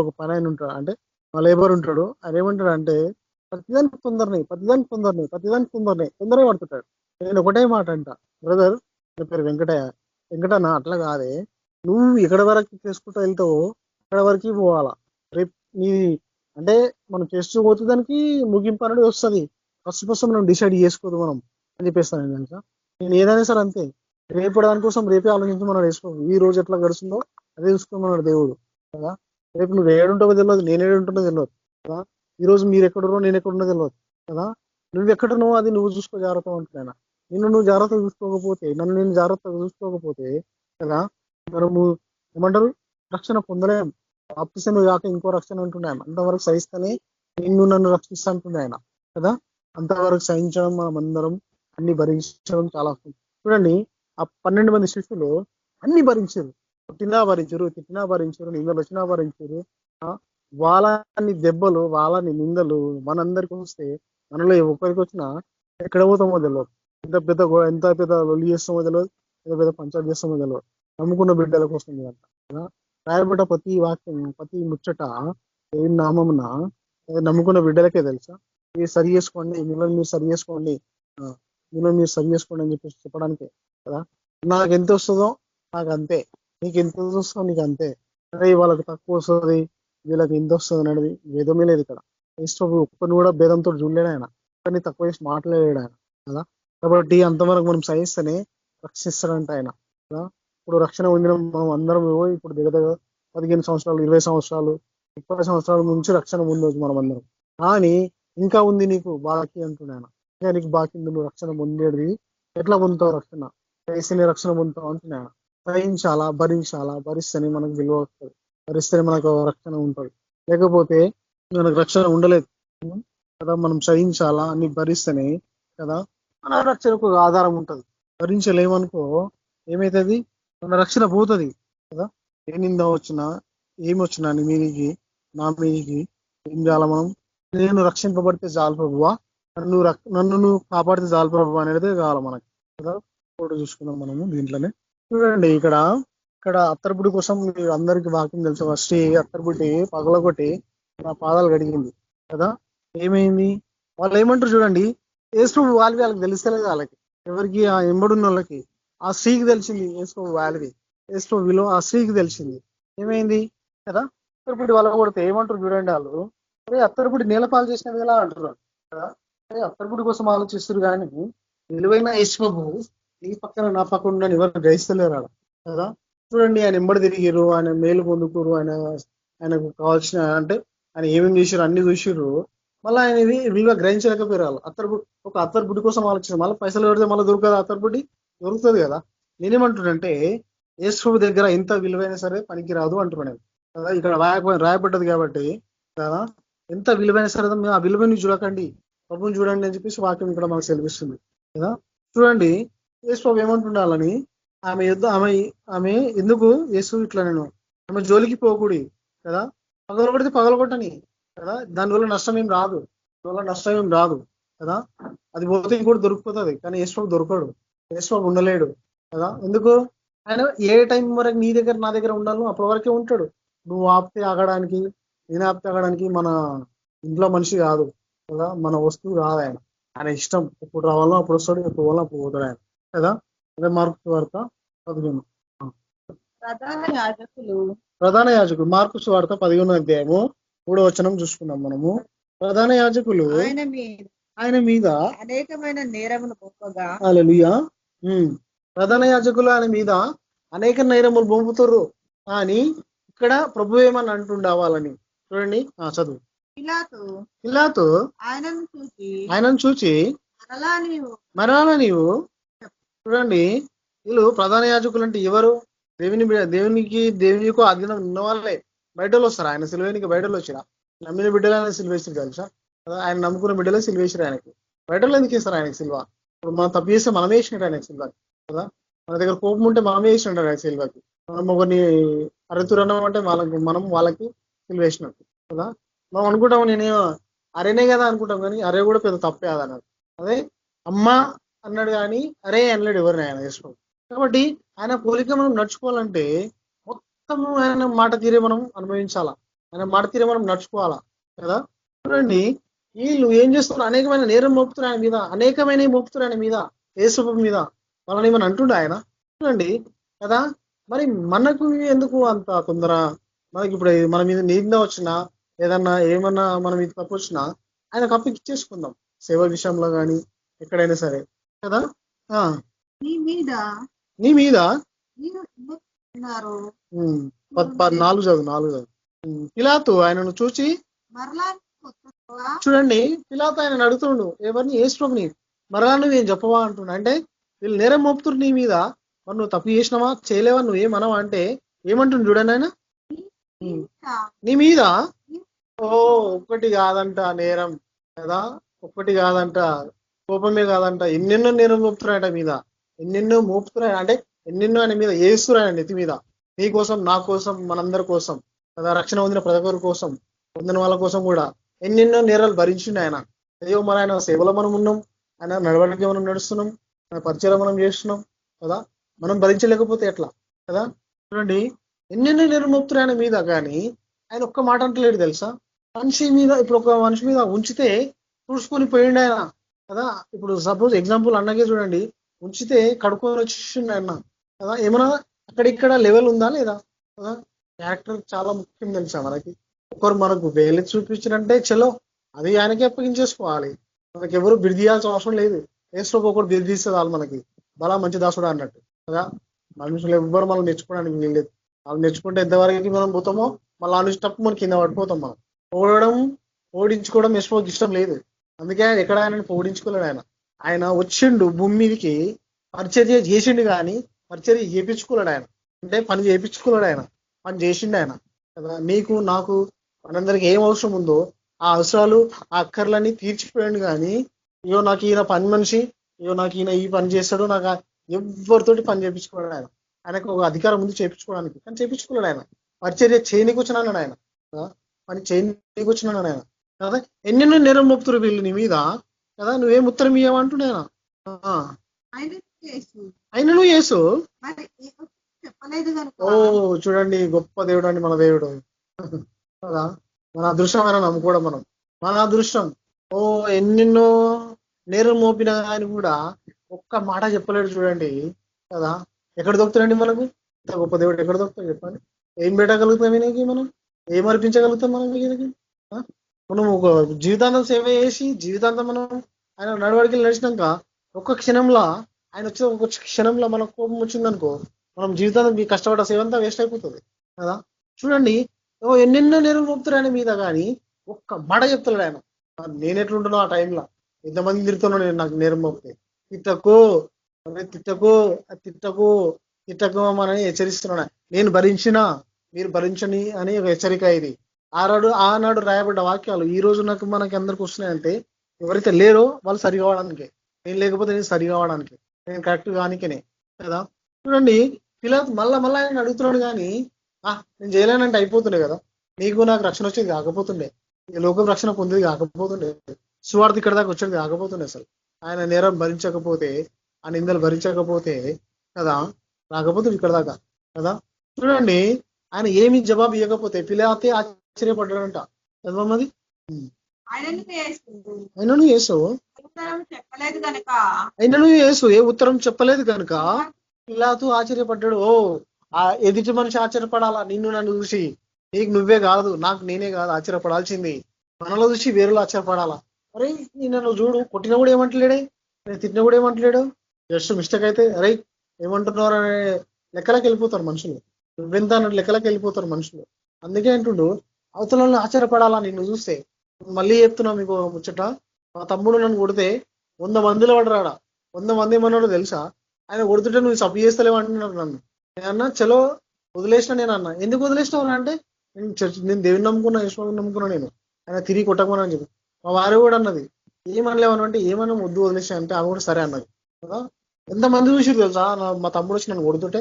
ఒక పని ఆయన ఉంటాడు, అంటే మా లేబర్ ఉంటాడు, ఆయన ఏమంటాడు అంటే ప్రతిదానికి తొందరగా పడుతుంటాడు. నేను ఒకటే మాట అంట, బ్రదర్ నా పేరు వెంకటన్న, అట్లా కాదే, నువ్వు ఎక్కడి వరకు చేసుకుంటూ వెళ్తావో అక్కడ వరకు పోవాలా. రేపు నీ అంటే మనం చేస్తూ పోతే దానికి ముగింపు అనేది వస్తుంది. ఫస్ట్ మనం డిసైడ్ చేసుకోదు మనం అని చెప్పేస్తాను నేను కనుక. నేను ఏదైనా సరే అంతే, రేపు దానికోసం రేపే ఆలోచించమన్నాడు వేసుకోవు. ఈ రోజు ఎట్లా గడుస్తుందో అదే చూసుకోమన్నాడు దేవుడు కదా. రేపు నువ్వు ఏడుంటావో తెలియదు, నేను ఏడుంటున్నో తెలియదు కదా. ఈ రోజు మీరు ఎక్కడున్నారో నేను ఎక్కడున్నో తెలియదు కదా. నువ్వు ఎక్కడున్నావో అది నువ్వు చూసుకో జాగ్రత్త అంటున్నాను. నువ్వు జాగ్రత్తగా చూసుకోకపోతే, నన్ను నేను జాగ్రత్తగా చూసుకోకపోతే కదా, మనము ఏమంటారు రక్షణ పొందలేం. బాప్తిసమే కాక ఇంకో రక్షణ అంటున్నాను. అంతవరకు సహిస్తేనే నిన్ను నన్ను రక్షిస్తా అంటున్నాయి ఆయన కదా. అంతవరకు సహించడం, మనం అందరం అన్ని భరించడం చాలా చూడండి. ఆ 12 మంది శిష్యులు అన్ని భరించారు. తిట్టినా భరించారు, నిందలు వచ్చినా భరించారు. వాళ్ళని దెబ్బలు, వాళ్ళని నిందలు మనందరికి వస్తే మనలో ఒక్కరికి వచ్చినా ఎక్కడ పోతామో తెలియదు. ఎంత పెద్ద లొల్లి చేస్తామో తెలియదు, ఎంత పెద్ద పంచాయతీ చేస్తామో తెలియదు. నమ్ముకున్న బిడ్డల కోసం కదా రాయబడ్డ ప్రతి వాక్యం, ప్రతి ముచ్చట ఏ నామమున నమ్ముకున్న బిడ్డలకే తెలుసా. మీరు సరి చేసుకోండి, మిమ్మల్ని మీరు సరి చేసుకోండి అని చెప్పేసి చెప్పడానికే కదా. నాకు ఎంత వస్తుందో నాకు అంతే, నీకు ఎంత వస్తుందో నీకు అంతే. అరే వాళ్ళకి తక్కువ వస్తుంది, వీళ్ళకి ఎంత వస్తుంది అనేది భేదమే లేదు ఇక్కడ. ఒక్కరిని కూడా భేదంతో చూడలేడు ఆయన, ఒక్కరిని తక్కువ చేసి మాట్లాడాడు ఆయన కదా. కాబట్టి అంతవరకు మనం సహిస్తేనే రక్షిస్తాడంట ఆయన కదా. ఇప్పుడు రక్షణ పొందిన మనం అందరం ఇప్పుడు దగ్గర 15 సంవత్సరాలు, 20 సంవత్సరాలు, 30 సంవత్సరాల నుంచి రక్షణ పొందవచ్చు మనం అందరం. కానీ ఇంకా ఉంది నీకు బాకీ అంటున్నాను. ఇంకా నీకు బాకీ ఉంది, నువ్వు రక్షణ పొందేది. ఎట్లా పొందుతావు రక్షణ? వేసిన రక్షణ పొందుతావు అంటున్నాను. సహించాలా, భరిస్తేనే మనకు విలువ వస్తుంది, భరిస్తేనే మనకు రక్షణ ఉంటుంది. లేకపోతే మనకు రక్షణ ఉండలేదు కదా. మనం సహించాలా, అన్ని భరిస్తేనే కదా మన రక్షణకు ఆధారం ఉంటుంది. భరించలేమనుకో ఏమవుతుంది, మన రక్షణ పోతుంది కదా. ఏ నింద వచ్చినా ఏమొచ్చినా నీ మీదికి నా మీదికి ఏం చేయాల మనం? నేను రక్షింపబడితే చాలు ప్రభువా, నన్ను నువ్వు కాపాడితే చాలు ప్రభు అనేది కావాలి మనకి కదా. ఫోటో చూసుకుందాం మనము దీంట్లోనే. చూడండి ఇక్కడ అత్తరుబుడి కోసం మీరు అందరికి వాక్యం తెలుసు. ఫస్ట్ అత్తరుబుడి పగలగొట్టి నా పాదాలు కడిగింది కదా. ఏమైంది వాళ్ళు ఏమంటారు చూడండి, యేసు వాళ్ళకి తెలుస్తలేదు. వాళ్ళకి ఎవరికి? ఆ ఎంబడున్న వాళ్ళకి, ఆ స్త్రీకి తెలిసింది యేసు వాళ్ళది, యేసు విలువ ఆ స్త్రీకి తెలిసింది. ఏమైంది కదా. అత్తరుబుడి వాళ్ళ కొడితే ఏమంటారు చూడండి వాళ్ళు, అరే అత్తరుబుడి నీలపాలు చేసినది ఎలా అంటారు కదా. అరే అత్తరుబుడి కోసం ఆలోచిస్తారు కానీ విలువైన యేసు నీ పక్కన నా పక్కన ఉన్న ఎవరు గ్రహిస్తలేరు కదా. చూడండి ఆయన ఎంబడి తిరిగిరు, ఆయన మేలు పొందుకోరు, ఆయనకు కావాల్సిన అంటే ఆయన ఏమేమి చేసారు అన్ని చూసిర్రు. మళ్ళీ ఆయన విలువ గ్రహించలేకపోయారు. ఒక అత్తరుబుడి కోసం ఆలోచించారు. మళ్ళీ పైసలు పెడితే మళ్ళీ దొరకదు, అత్తరుబుడి దొరుకుతుంది కదా. నేనేమంటున్నానంటే యేసు దగ్గర ఎంత విలువైనా సరే పనికి రాదు అంటున్నాను కదా. ఇక్కడ రాయబడ్డది కాబట్టి కదా, ఎంత విలువైన సరే ఆ విలువని చూడకండి, ప్రభుని చూడండి అని చెప్పేసి వాక్యం ఇక్కడ మనకు సెలవిస్తుంది కదా. చూడండి యేసు ఏమంటుండాలని, ఆమె ఎందుకు యేసు ఇట్లా నేను ఆమె జోలికి పోకూడి కదా, పగలగొడితే పగలగొట్టని కదా, దానివల్ల నష్టం ఏం రాదు కదా. అది పోతే ఇంకోటి దొరికిపోతుంది, కానీ యేసు దొరకడు, యేసు ఉండలేడు కదా. ఎందుకు? ఆయన ఏ టైం వరకు నీ దగ్గర నా దగ్గర ఉండాలో అప్పటి వరకే ఉంటాడు. నువ్వు ఆపితే ఆగడానికి, నేను ఆపితే ఆగడానికి మన ఇంట్లో మనిషి కాదు కదా, మన వస్తువు కాదు ఆయన ఇష్టం. ఎప్పుడు రావాలో అప్పుడు వస్తాడు, ఎప్పుడు పోవాలో అప్పుడు పోతాడు ఆయన కదా. అదే మార్కు వార్త 15. ప్రధాన యాజకులు మార్కు వార్త 15వ అధ్యాయము 3వ వచనం చూసుకున్నాం మనము. ప్రధాన యాజకులు ఆయన మీద అనేకమైన నేరములు మోపగా, హల్లెలూయా, ప్రధాన యాజకులు ఆయన మీద అనేక నేరములు మోపుతారు. కానీ ఇక్కడ ప్రభు ఏమని అంటుండవాలని చూడండి. చదువు. పిలాతు ఆయనను చూచి మరలా నీవు చూడండి, వీళ్ళు ప్రధాన యాజకులు అంటే ఎవరు? దేవునికి అధీనం ఉన్న వాళ్ళే. బయటలో వస్తారు. ఆయన సిలువేనికి బయటలో వచ్చిరా, నమ్మిన బిడ్డలు ఆయన సిలువేసారు తెలుసా కదా. ఆయన నమ్ముకున్న బిడ్డలే సిలువేసారు ఆయనకి. బయటలో ఎందుకు ఇస్తారు ఆయనకి సిల్వ? ఇప్పుడు మనం తప్పు చేస్తే మనమే వేసినట్టు ఆయనకి సిల్వ కదా. మన దగ్గర కోపం ఉంటే మనమే వేసినట్టు ఆయన సిల్వకి. మనం ఒకరిని అరెతురన్నాం అంటే వాళ్ళకి సిల్వ వేసినట్టు కదా. మనం అనుకుంటాం నేనేమో అరేనే కదా అనుకుంటాం, కానీ అరే కూడా పెద్ద తప్పే అదన్నారు. అదే అమ్మ అన్నాడు కానీ అరే అనలేడు ఎవరిని ఆయన చేసుకో. కాబట్టి ఆయన పోలిక మనం నడుచుకోవాలంటే మొత్తము ఆయన మాట తీరే మనం అనుభవించాలా, ఆయన మాట తీరే మనం నడుచుకోవాలా. కదా. చూడండి వీళ్ళు ఏం చేస్తున్నారు, అనేకమైన నేరం మోపుతున్నారు ఆయన మీద, అనేకమైన మోపుతున్నారు ఆయన మీద, యేసు మీద. వాళ్ళని ఏమని అంటుండే ఆయన. చూడండి కదా. మరి మనకు ఎందుకు అంత తొందర? మనకి ఇప్పుడు మన మీద నింద వచ్చినా ఏదన్నా ఏమన్నా మన మీద తప్పు వచ్చినా ఆయనకు అప్పగిచ్చేసుకుందాం, సేవ విషయంలో కానీ ఎక్కడైనా సరే కదా. నీ మీద నీ మీద మీరు ఉన్నారు. 4 చదువు. పిలాతు ఆయనను చూచి మరలా చూడండి, పిలాతు ఆయన అడుగుతుండు ఎవరిని? యేసుప్రభుని. మరలా నువ్వేం చెప్పవా అంటున్నా. అంటే వీళ్ళు నేరం మోపుతురు నీ మీద, మరి నువ్వు తప్పు చేసినావా చేయలేవా నువ్వు ఏమనవా అంటే ఏమంటుండు చూడండి ఆయన. నీ మీద ఒక్కటి కాదంట నేరం కదా, ఒక్కటి కాదంట, కోపమే కాదంట, ఎన్నెన్నో నేరం మోపుతున్నాయట మీద, ఎన్నెన్నో మోపుతున్నాయి. అంటే ఎన్నెన్నో ఆయన మీద వేస్తున్నాయన నెత్తి మీద, నీ కోసం, నా కోసం, మనందరి కోసం కదా, రక్షణ పొందిన ప్రతి ఒక్కరి కోసం, పొందిన వాళ్ళ కోసం కూడా ఎన్నెన్నో నేరాలు భరించిండు ఆయన. అయ్యో మరి ఆయన సేవలో మనం ఉన్నాం, ఆయన నడవడికి మనం నడుస్తున్నాం, ఆయన పరిచయం మనం చేస్తున్నాం కదా, మనం భరించలేకపోతే ఎట్లా కదా. చూడండి ఎన్నెన్నో నేరం మోపుతున్నాయి ఆయన మీద, కానీ ఆయన ఒక్క మాట అంటలేడు తెలుసా. మనిషి మీద, ఇప్పుడు ఒక మనిషి మీద ఉంచితే చూసుకొని పోయిండు ఆయన కదా. ఇప్పుడు సపోజ్ ఎగ్జాంపుల్ అన్నగే చూడండి, ఉంచితే కడుక్కొని వచ్చేసిండు ఆయన కదా. ఏమన్నా అక్కడిక్కడ లెవెల్ ఉందా లేదా కదా. క్యారెక్టర్ చాలా ముఖ్యం తెలుసా మనకి. ఒకరు మనకు వేలు చూపించారంటే చలో అది ఆయనకి అప్పగించేసుకోవాలి, మనకి ఎవరు బిడిదీయాల్సిన అవసరం లేదు. ఏసులో ఒకరు బిడిదీస్తే వాళ్ళు మనకి బలా మంచి దాసుడు అన్నట్టు కదా. మనుషులు ఎవ్వరు మనం నేర్చుకోవడానికి వీల్లేదు. వాళ్ళు నేర్చుకుంటే ఎంతవరకు మనం పోతామో మళ్ళీ ఆ నుంచి తప్పు మనం కింద పడిపోతాం. మనం ఓడించుకోవడం యెహోవాకి ఇష్టం లేదు. అందుకే ఆయన ఎక్కడ ఆయన ఓడించుకోలేడు. ఆయన వచ్చిండు భూమి మీదకి, పరిచర్య చేసిండు కానీ పరిచర్య చేయించుకోలేడు ఆయన. అంటే పని చేయించుకోలేడు ఆయన, పని చేసిండు ఆయన కదా. నీకు నాకు మనందరికి ఏం అవసరం ఉందో ఆ అవసరాలు, ఆ అక్కర్లన్నీ తీర్చిపోయాడు. కానీ ఇయో నాకు ఈయన పని మనిషి, ఇయో నాకు ఈయన ఈ పని చేస్తాడు, నాకు ఎవరితోటి పని చేయించుకోలేడు ఆయన. ఆయనకు ఒక అధికారం ఉంది చేయించుకోవడానికి, కానీ చేయించుకోలేడు ఆయన. పరిచర్య చేయనీకి వచ్చినాడు ఆయన, పని చేయనీకి వచ్చినాడు ఆయన కదా. ఎన్నెన్నో నేరం మోపుతురు వీళ్ళు నీ మీద కదా. నువ్వేం ఉత్తరం ఇవ్వమంటున్నాయన. అయినను యేసు చెప్పలేదు ఓ చూడండి, గొప్ప దేవుడు అండి మన దేవుడు కదా. మన అదృష్టం ఆయన నమ్ముకోవడం మనం, మన అదృష్టం. ఎన్నెన్నో నేరం మోపిన ఆయన కూడా ఒక్క మాట చెప్పలేడు చూడండి కదా. ఎక్కడ దొరుకుతాడండి మనకు ఇంత గొప్ప దేవుడు? ఎక్కడ దొరుకుతాడు చెప్పండి? ఏం పెట్టగలుగుతాం ఈయనకి? మనం ఏం అర్పించగలుగుతాం మనం ఈయనకి? మనం ఒక జీవితాంతం సేవ చేసి జీవితాంతం మనం ఆయన నడవడికలు నడిచినాక ఒక్క క్షణంలో ఆయన వచ్చి ఒక క్షణంలో మనకు కోపం వచ్చిందనుకో, మనం జీవితాంతం మీ కష్టపడ్డ సేవ అంతా వేస్ట్ అయిపోతుంది కదా. చూడండి ఎన్నెన్నో నేరం మోపుతారు ఆయన మీద, కానీ ఒక్క మాట చెప్తాడు ఆయన. నేను ఎట్లుంటున్నా ఆ టైంలో ఎంతమంది తిరుగుతున్నా నేను, నాకు నేరం మోపితే తిట్టకో తిట్టకోమని హెచ్చరిస్తున్నాను. నేను భరించినా మీరు భరించని అని ఒక హెచ్చరిక ఇది. ఆనాడు రాయబడ్డ వాక్యాలు ఈ రోజు మనకి అందరికి వస్తున్నాయంటే ఎవరైతే లేరో వాళ్ళు సరి కావడానికే, నేను లేకపోతే నేను సరి కావడానికి, నేను కరెక్ట్ కానికనే కదా. చూడండి పిలాతు మళ్ళా ఆయన అడుగుతున్నాడు, కానీ నేను చేయలేనంటే అయిపోతుండే కదా. నీకు నాకు రక్షణ వచ్చేది కాకపోతుండే, ఈ లోకం రక్షణ పొందేది కాకపోతుండే, సువార్త ఇక్కడ దాకా వచ్చేది కాకపోతుండే. అసలు ఆయన నేరం భరించకపోతే, ఆ నిందలు భరించకపోతే కదా రాకపోతుంది ఇక్కడ దాకా కదా. చూడండి ఆయన ఏమి జవాబు ఇవ్వకపోతే పిలాతే ఆశ్చర్యపడ్డాడంట. చదవమది. అయినను యేసు ఏ ఉత్తరం చెప్పలేదు కనుక పిలాతు ఆశ్చర్యపడ్డాడు. ఎదుటి మనిషి ఆశ్చర్యపడాలా నిన్ను నన్ను చూసి? నీకు నువ్వే కాదు, నాకు నేనే కాదు ఆశ్చర్యపడాల్సింది, మనలో చూసి వేరులో ఆశ్చర్యపడాలా. అరే నన్ను చూడు, కొట్టిన కూడా ఏమంటలేడే, నేను తిట్టిన కూడా ఏమంటలేడు, జస్ట్ మిస్టేక్ అయితే అరే ఏమంటున్నారు అనే లెక్కలకి వెళ్ళిపోతారు మనుషులు. నువ్వెంత అన్నట్టు లెక్కలకి వెళ్ళిపోతారు మనుషులు. అందుకే అంటుండు అవతల ఆశ్చర్యపడాలా నిన్ను చూస్తే. మళ్ళీ చెప్తున్నా మీకు ముచ్చట, మా తమ్ముడు నన్ను కొడితే 100 మందిలో పడరాడా, 100 మంది ఏమన్నాడో తెలుసా? ఆయన కొడుతుంటే నువ్వు సబ్బు చేస్తలేవు అంటున్నారు నన్ను. నేనన్నా చలో వదిలేసిన. నేను అన్నా ఎందుకు వదిలేసినావు అంటే నేను దేవుని నమ్ముకున్నా, యెహోవాని నమ్ముకున్నా, నేను ఆయన తిరిగి కొట్టమని అని చెప్పి. మా వారు కూడా అన్నది ఏమనలేవను అంటే ఏమన్నా వద్దు వదిలేసా అంటే ఆమె కూడా సరే అన్నది కదా. ఎంతమంది చూసిరు తెలుసా మా తమ్ముడు వచ్చి నన్ను కొడుతుంటే,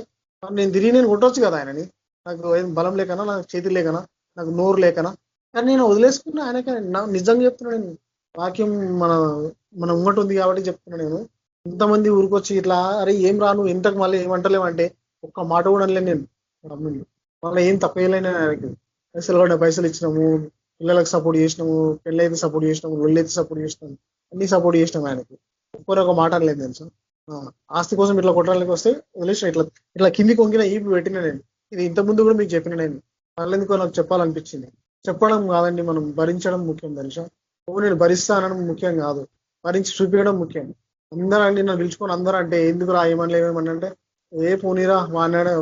నేను కొట్టవచ్చు కదా ఆయనని, నాకు ఏం బలం లేకనా, నాకు చేతులు లేకనా, నాకు నోరు లేకనా, కానీ నేను వదిలేసుకున్నా ఆయనకే. నిజంగా చెప్తున్నా నేను, వాక్యం మన ఉమ్మటి ఉంది కాబట్టి చెప్తున్నా నేను. ఇంతమంది ఊరికొచ్చి ఇట్లా అరే ఏం రాను ఇంతకు మళ్ళీ ఏమంటలేమంటే ఒక్క మాట కూడా అనలేను నేను. మళ్ళీ ఏం తప్పలేను ఆయనకి. పైసలు ఇచ్చినాము, పిల్లలకు సపోర్ట్ చేసినాము, పెళ్ళైతే సపోర్ట్ చేసినాము, వెళ్ళైతే సపోర్ట్ చేసినాము, అన్ని సపోర్ట్ చేసినాం ఆయనకి. ఒక్కరు ఒక మాట అనలేదు తెలుసా. ఆస్తి కోసం ఇట్లా కొట్టడానికి వస్తే వదిలేసిన, ఇట్లా ఇట్లా కింది కొంగిన ఈపు పెట్టిన నేను. ఇది ఇంత ముందు కూడా మీకు చెప్పిన నేను, వాళ్ళెందుకో నాకు చెప్పాలనిపించింది. చెప్పడం కాదండి, మనం భరించడం ముఖ్యం తెలుసా. నేను భరిస్తానడం ముఖ్యం కాదు, భరించి చూపించడం ముఖ్యం. అందరూ అండి నన్ను పిలుచుకొని అందరూ అంటే ఎందుకు రా ఏమని ఏమని అంటే ఏ పోనీరా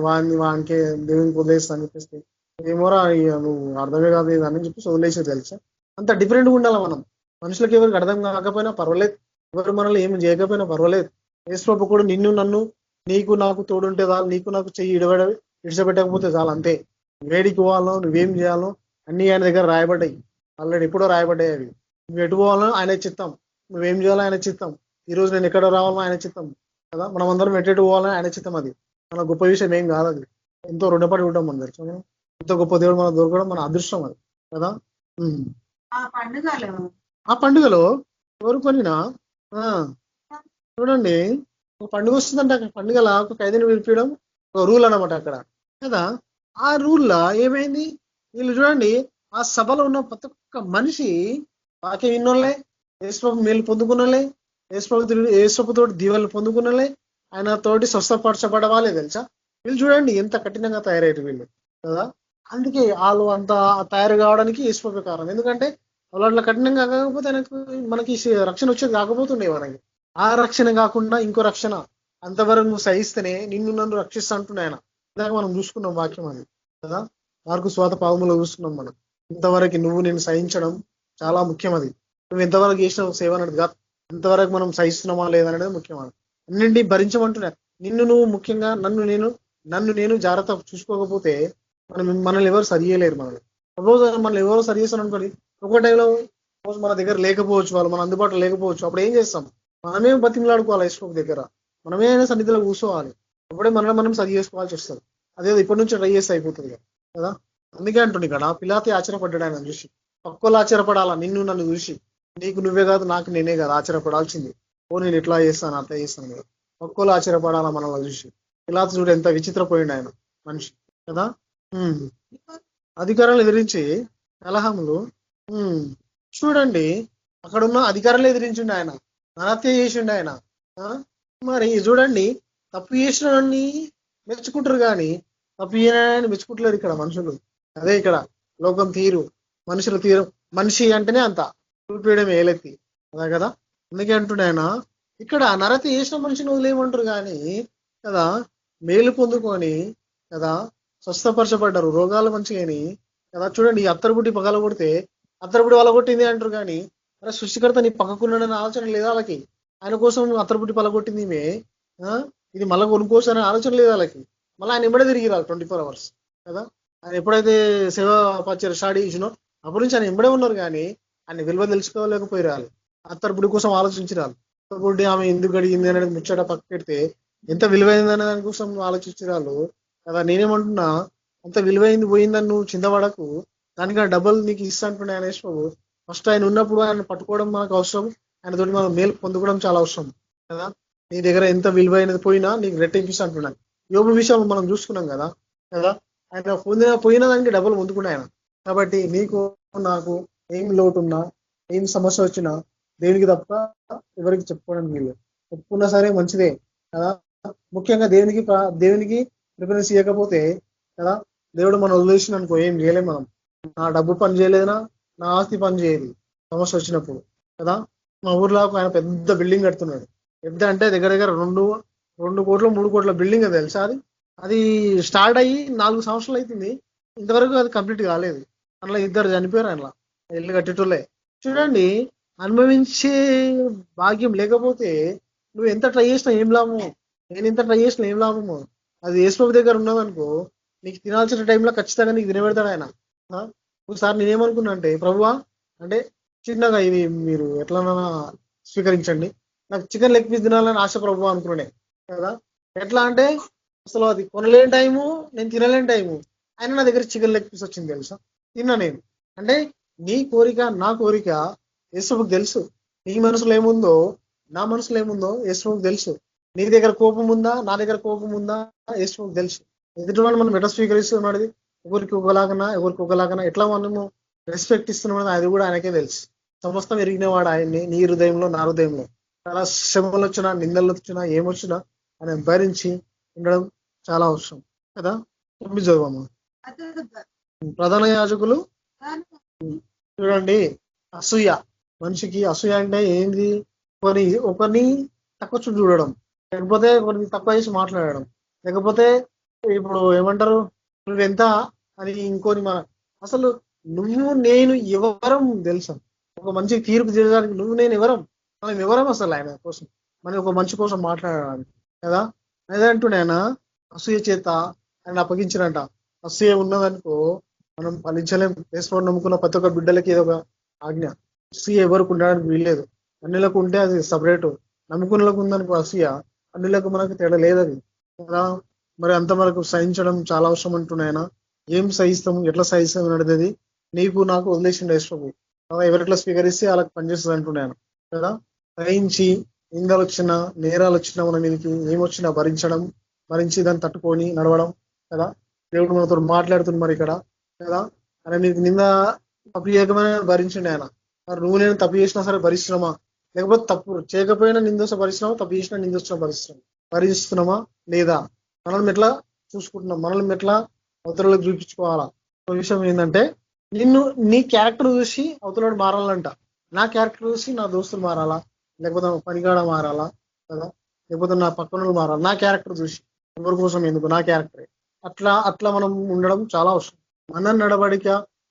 వానికి దేవునికి వదిలేస్తా అని చెప్పేసి ఏమోరా నువ్వు అర్థమే కాదు అని చెప్పేసి వదిలేసేది తెలుసా. అంత డిఫరెంట్గా ఉండాలి మనం. మనుషులకు ఎవరికి అర్థం కాకపోయినా పర్వాలేదు, ఎవరు మనల్ని ఏమి చేయకపోయినా పర్వాలేదు. యేసుప్రభు కూడా నిన్ను నన్ను నీకు నాకు తోడుంటే చాలు, నీకు నాకు చెయ్యి ఇడిచబెట్టకపోతే చాలు, అంతే. వేడికి పోవాలో నువ్వేం చేయాలో అన్ని ఆయన దగ్గర రాయబడ్డాయి, ఆల్రెడీ ఎప్పుడో రాయబడ్డాయి అవి. నువ్వు ఎటు పోవాలో ఆయన చిత్తం, నువ్వేం చేయాలో ఆయన చిత్తం, ఈ రోజు నేను ఎక్కడ రావాలో ఆయన చిత్తం కదా. మనం అందరం ఎటు పోవాలని ఆయన చిత్తం. అది మన గొప్ప విషయం ఏం కాదు, అది ఎంతో రుణపడి ఉంటాం మన దగ్గర. ఎంతో గొప్ప దేవుడు మనకు దొరకడం మన అదృష్టం అది కదా. ఆ పండుగలో ఎవరు కొనినా చూడండి, ఒక పండుగ వస్తుందంటే అక్కడ పండుగల ఒక ఖైదీని పిలిపించడం ఒక రూల్ అనమాట అక్కడ కదా. ఆ రూల్లా ఏమైంది, వీళ్ళు చూడండి ఆ సభలో ఉన్న ప్రతి ఒక్క మనిషి వాక్యం విన్నోళ్ళే, యేసుప్రభు మేలు పొందుకున్నోళ్ళే, యేసుప్రభు తోటి దీవెనలు పొందుకున్నోళ్ళే, ఆయన తోటి స్వస్థపరచబడవాలే తెలుసా. వీళ్ళు చూడండి ఎంత కఠినంగా తయారయ్యారు వీళ్ళు కదా. అందుకే వాళ్ళు అంత తయారు కావడానికి యేసుప్రభు కారణం. ఎందుకంటే వాళ్ళు అట్లా కఠినంగా కాకపోతే మనకి రక్షణ వచ్చేది కాకపోతుండే. మనకి ఆ రక్షణ కాకుండా ఇంకో రక్షణ, అంతవరకు నువ్వు సహిస్తేనే నిన్ను నన్ను రక్షిస్తా అంటున్నా ఆయన. ఇందాక మనం చూసుకున్నాం వాక్యం అది కదా, మార్కు స్వాత పాదములో చూసుకున్నాం మనం. ఇంతవరకు నువ్వు నేను సహించడం చాలా ముఖ్యం. అది నువ్వు ఎంతవరకు చేసిన సేవ అనేది కాదు, ఎంతవరకు మనం సహిస్తున్నామా లేదనేది ముఖ్యం. అది అన్నింటి భరించమంటున్నా. నిన్ను నువ్వు ముఖ్యంగా నన్ను నేను జాగ్రత్త చూసుకోకపోతే మనల్ని ఎవరు సరి చేయలేరు. మనల్ని ఎవరో సరి చేస్తాను అనుకోండి, ఒక టైంలో మన దగ్గర లేకపోవచ్చు, వాళ్ళు మన అందుబాటులో లేకపోవచ్చు, అప్పుడు ఏం చేస్తాం, మనమే బతిమలాడుకోవాలి యేసుప్రభు దగ్గర, మనమే సన్నిధిలో కూర్చోవాలి, అప్పుడే మనం సరి చేసుకోవాల్సి వస్తుంది. అదే ఇప్పటి నుంచి ట్రై చేస్తే అయిపోతుంది కదా. అందుకే అంటుంది ఇక్కడ పిలాతు ఆశ్చర్యపడ్డాడు ఆయన చూసి. పక్కలు ఆశ్చర్యపడాలా నిన్ను నన్ను చూసి, నీకు నువ్వే కాదు నాకు నేనే కాదు ఆశ్చర్యపడాల్సింది. ఓ నేను ఇట్లా చేస్తాను అట్లా చేస్తాను కదా, పక్కలు ఆశ్చర్యపడాలా మనల్ని చూసి. పిలాతు చూడు ఎంత విచిత్రపోయిండు ఆయన మనిషి కదా. అధికారాలు ఎదిరించి కలహములు చూడండి, అక్కడ ఉన్న అధికారులు ఎదిరించిండు ఆయన, నరహత్య చేసిండు ఆయన. మరి చూడండి, తప్పు చేసిన మెచ్చుకుంటారు కానీ తప్పు చేయని మెచ్చుకుంటలేరు ఇక్కడ మనుషులు. అదే ఇక్కడ లోకం తీరు, మనుషుల తీరు. మనిషి అంటేనే అంత చూపించడం ఏలెత్తి అదే కదా. అందుకే అంటుండే ఆయన ఇక్కడ నరహత్య చేసిన మనిషిని వదిలేయమంటారు కానీ కదా, మేలు పొందుకొని కదా స్వస్థపరచబడ్డారు, రోగాలు మంచిగాని కదా. చూడండి అత్తరుబుట్టి పగల కొడితే అత్తరుబుట్టి వాళ్ళ కొట్టింది అంటారు కానీ అరే సృష్టికర్త నీ పక్కకున్నాడని ఆలోచన లేదా వాళ్ళకి. ఆయన కోసం అత్తరుబుట్టి పలగొట్టింది ఈమె, ఇది మళ్ళీ కొనుక్కోవచ్చు అనే ఆలోచన లేదు వాళ్ళకి. మళ్ళీ ఆయన ఎంబడే తిరిగి రాలి 24 hours కదా. ఆయన ఎప్పుడైతే సేవ పరిచయం స్టార్ట్ చేసినో అప్పటి నుంచి ఆయన ఎంబడే ఉన్నారు కానీ ఆయన విలువ తెలుసుకోలేకపోయి రాలి. అత్తరుబుడి కోసం ఆలోచించి రాలి. అత్తరుబుడ్డి ఆమె ఎందుకు అడిగింది అనేది ముచ్చట పక్క పెడితే ఎంత విలువైంది అనే దాని కోసం ఆలోచించరాలు కదా. నేనేమంటున్నా, అంత విలువైంది పోయిందని నువ్వు చింతపడకు, దానికన్నా డబ్బులు నీకు ఇస్తా అంటున్నా ఆయన యేసుప్రభు. ఫస్ట్ ఆయన ఉన్నప్పుడు ఆయన పట్టుకోవడం మనకు అవసరం, ఆయన తోటి మనం మేలు పొందుకోవడం చాలా అవసరం కదా. నీ దగ్గర ఎంత విలువైనది పోయినా నీకు రెట్టింపిస్తా అంటున్నాను. యోబు విషయంలో మనం చూసుకున్నాం కదా కదా, ఆయన పోయిన దానికి డబ్బులు పొందుకున్నా ఆయన. కాబట్టి నీకు నాకు ఏం లోటు ఉన్నా ఏం సమస్య వచ్చినా దేవునికి తప్ప ఎవరికి చెప్పుకోవడానికి వీళ్ళు, చెప్పుకున్నా సరే మంచిదే కదా. ముఖ్యంగా దేవునికి ప్రిఫరెన్స్ ఇవ్వకపోతే కదా, దేవుడు మనం వదిలేసిన అనుకో ఏం చేయలేం మనం. నా డబ్బు పని చేయలేదనా, నా ఆస్తి పని చేయదు సమస్య వచ్చినప్పుడు కదా. మా ఊర్లో ఆయన పెద్ద బిల్డింగ్ కడుతున్నాడు. పెద్ద అంటే దగ్గర 2 కోట్ల 3 కోట్ల బిల్డింగ్ అది తెలుసా. అది స్టార్ట్ అయ్యి 4 సంవత్సరాలు అవుతుంది, ఇంతవరకు అది కంప్లీట్ కాలేదు. అందులో 2 చనిపోయారు ఆయన ఇల్లు కట్టేటోళ్ళే. చూడండి, అనుభవించే భాగ్యం లేకపోతే నువ్వు ఎంత ట్రై చేసినా ఏం లాభము, నేను ఎంత ట్రై చేసినా ఏం లాభము. అది యేసుప్రభు దగ్గర ఉన్నదనుకో నీకు తినాల్సిన టైంలో ఖచ్చితంగా నీకు తినబెడతాడు ఆయన. ఒకసారి నేనేమనుకున్నా అంటే, ప్రభువా అంటే చిన్నగా ఇది మీరు ఎట్లన్నా స్వీకరించండి, నాకు చికెన్ లెగ్ పీస్ తినాలని ఆశ ప్రభువా అనుకున్నానే కదా. ఎట్లా అంటే అసలు అది కొనలేని టైము, నేను తినలేని టైము, ఆయన నా దగ్గర చికెన్ లెగ్ పీస్ వచ్చింది తెలుసా, తిన్నా నేను. అంటే నీ కోరిక నా కోరిక యేసుప్రభుకు తెలుసు. నీ మనసులో ఏముందో నా మనసులో ఏముందో యేసుప్రభుకు తెలుసు. నీ దగ్గర కోపం ఉందా నా దగ్గర కోపం ఉందా యేసుప్రభుకు తెలుసు. ఎదుటి వాళ్ళు మనం ఎట్లా స్వీకరిస్తున్నాడు, ఎవరికి ఒకలాగనా ఎట్లా మనము రెస్పెక్ట్ ఇస్తున్నాడు అది కూడా ఆయనకే తెలుసు. సమస్తం ఎరిగినవాడు ఆయన్ని, నీ హృదయంలో నా హృదయంలో. చాలా శ్రమలు వచ్చినా, నిందలు వచ్చినా, ఏమొచ్చినా ఆయన భరించి ఉండడం చాలా అవసరం కదా. 9 చదవమ్మా. అతడు ప్రధాన యాజకులు దాని చూడండి, అసూయ. మనిషికి అసూయ అంటే ఏంది? ఒకరిని తక్కువ చూసి చూడడం, లేకపోతే ఒకరిని తక్కువ చేసి మాట్లాడడం, లేకపోతే ఇప్పుడు ఏమంటారు నువ్వెంత అని ఇంకోని అసలు నువ్వు నేను ఎవరం తెలుసా? ఒక మంచి తీర్పు చేయడానికి నువ్వు నేను ఎవరం? మనం ఎవరం అసలు ఆయన కోసం, మనం ఒక మంచి కోసం మాట్లాడడానికి కదా. అదే అంటుండే ఆయన అసూయ చేత ఆయన అప్పగించినట్ట. అసూయ ఉన్నదనుకో మనం ఫలించలేం. వేసుకోవడం నమ్ముకున్న ప్రతి ఒక్క బిడ్డలకి ఏదో ఒక ఆజ్ఞ. అసూయ ఎవరికి ఉండడానికి వీల్లేదు. అన్నిలకు ఉంటే అది సపరేటు, నమ్ముకున్నలకు ఉందనుకో అసూయ, అన్నిలకు మనకు తేడా లేదది కదా. మరి అంత మనకు సహించడం చాలా అవసరం అంటున్నాయన. ఏం సహిస్తాము, ఎట్లా సహిస్తాము నడిచేది నీకు నాకు వదిలేసిండు యేసు. ఎవరిట్లా స్వీకరిస్తే వాళ్ళకి పనిచేస్తుంది అంటున్నాను కదా. సహించి నిందలు వచ్చినా, నేరాలు వచ్చినా, మన మీదకి ఏమొచ్చినా భరించి దాన్ని తట్టుకొని నడవడం కదా. దేవుడు మనతో మాట్లాడుతుంది మరి ఇక్కడ కదా. ఆయన నీకు నింద తప్పు చేయకమైన భరించండి ఆయన. మరి నువ్వు నేను తప్పు చేసినా సరే భరిస్తున్నామా, లేకపోతే తప్పు చేయకపోయినా నిందొస్త భరిస్తున్నామా, తప్పు చేసినా నిందొస్తున్నా భరిస్తున్నామా లేదా? మనల్ని ఎట్లా చూసుకుంటున్నాం, మనల్ని ఎట్లా అవతలకు చూపించుకోవాలా? ఒక విషయం ఏంటంటే నీ క్యారెక్టర్ చూసి అవతలడు మారాలంట. నా క్యారెక్టర్ చూసి నా దోస్తులు మారాలా, లేకపోతే పనిగాడ మారాలా కదా, లేకపోతే నా పక్కన మారాలి. నా క్యారెక్టర్ చూసి ఎవరి కోసం ఎందుకు, నా క్యారెక్టరే. అట్లా మనం ఉండడం చాలా అవసరం. మన నడవడిక,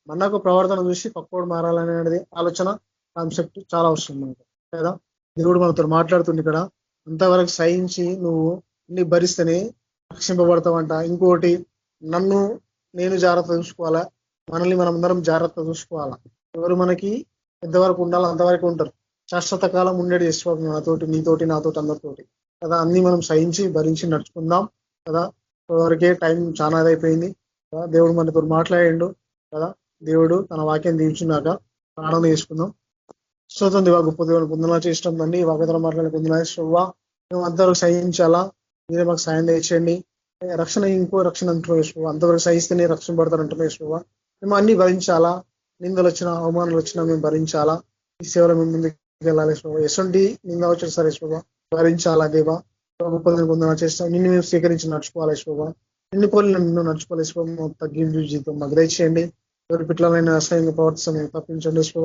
మనకు ప్రవర్తన చూసి పక్కోడు మారాలనేది ఆలోచన, కాన్సెప్ట్ చాలా అవసరం మనకు కదా. దేవుడు మనతో మాట్లాడుతుంది ఇక్కడ. అంతవరకు సహించి నువ్వు నీ భరిస్తేనే రక్షింపబడతావంట. ఇంకోటి, నేను జాగ్రత్త చూసుకోవాలా, మనల్ని మనం అందరం జాగ్రత్త చూసుకోవాలా. ఎవరు మనకి ఎంతవరకు ఉండాలో అంతవరకు ఉంటారు. శాశ్వత కాలం ఉండేది యేసు నాతోటి, నీతోటి, నాతోటి, అందరితోటి కదా. అన్ని మనం సహించి భరించి నడుచుకుందాం కదా. వరకే టైం చాలా అయిపోయింది కదా. దేవుడు మనతో మాట్లాడిండు కదా. దేవుడు తన వాక్యం దీవించున్నాక ప్రార్థన చేసుకుందాం. స్తోత్రం దేవా, గొప్ప దేవుని పొందనా చేసినాం తండ్రి. ఈ వాక్యతను మాట్లాడే పొందనా శుభా, మేము అంతవరకు సహించాలా, మీరే మాకు సాయం తెచ్చండి. రక్షణ ఇంకో రక్షణ అంటున్నాం యేసు, అంతవరకు సహిస్తేనే రక్షణ పడతారంటున్నాం యేసు. మేము అన్ని భరించాలా, నిందలు వచ్చినా, అవమానాలు వచ్చినా మేము భరించాలా. ఈ సేవలో మేము ముందుకు వెళ్ళాలి యేసు. ఎటువంటి నింద వచ్చిన సరే యేసు భరించాలా దేవా. గొప్ప దేవుని పొందనా చేస్తాం. నిన్ను మేము స్వీకరించి నడుచుకోవాలి యేసు. నిన్ను పోలి నిన్ను నడుచుకోవాలి యేసు. తగ్గింపు జీవితం మాకు దయచేయండి. ఎవరి పిల్లలైన అసహ్యంగా ప్రవర్తిస్తాం తప్పించండి యేసు.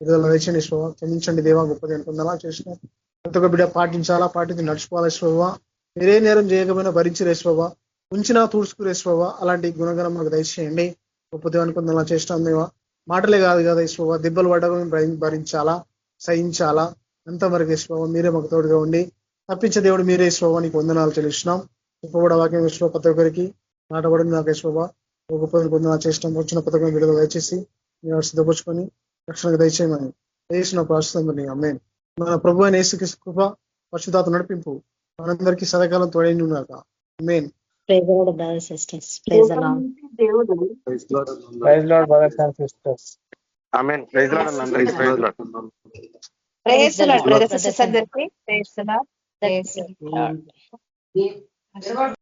విడుదల దయచేయండి యేసు. క్షమించండి దేవా. గొప్ప దేవుని పొందనా చేసిన ప్రతి ఒక్క బిడ్డ పాటించాలా, పాటించి నడుచుకోవాలి యేసు. మీరే నేరం చేయకపోయినా భరించి యేసు. ఉంచినా తుడుచుకురేసు. అలాంటి గుణగణం మాకు దయచేయండి. గొప్ప దేవుని పొందలా చేసినాం దేవా. మాటలే కాదు కదా యేసు. దెబ్బలు పడ్డగా మేము భరించాలా, సహించాలా. అంతవరకు యేసు మీరే మాకు తోడుగా ఉండి తప్పించే దేవుడు మీరే యేసు. నీకు వందనాలు చెల్లిస్తున్నాం. గొప్ప కూడా వాక్యం యేసు ప్రతి ఒక్కరికి నాటబడింది నాకు యేసు. గొప్ప పొందలా చేసినాం. వచ్చిన ప్రతి ఒక్కరిని విడుదల దయచేసి మీరు సిద్ధపరుచుకొని రక్షణకు దయచేయమని వేసిన ప్రార్థిస్తామని. ఆమేన్. మన ప్రభు అయిన యేసుక్రీస్తు కృప, పరిశుద్ధాత్మ నడిపింపు మనందరికీ సదాకాలం తోడైంది ఉన్నాక. ఆమేన్. Praise the Lord, brothers and sisters. Praise the Lord. Praise Lord brothers and sisters. ఆమేన్. ప్రైజ్ లార్డ్ అందరికీ praise Lord. Praise the Lord brothers and sisters అందరికీ praise the Lord. Praise the Lord.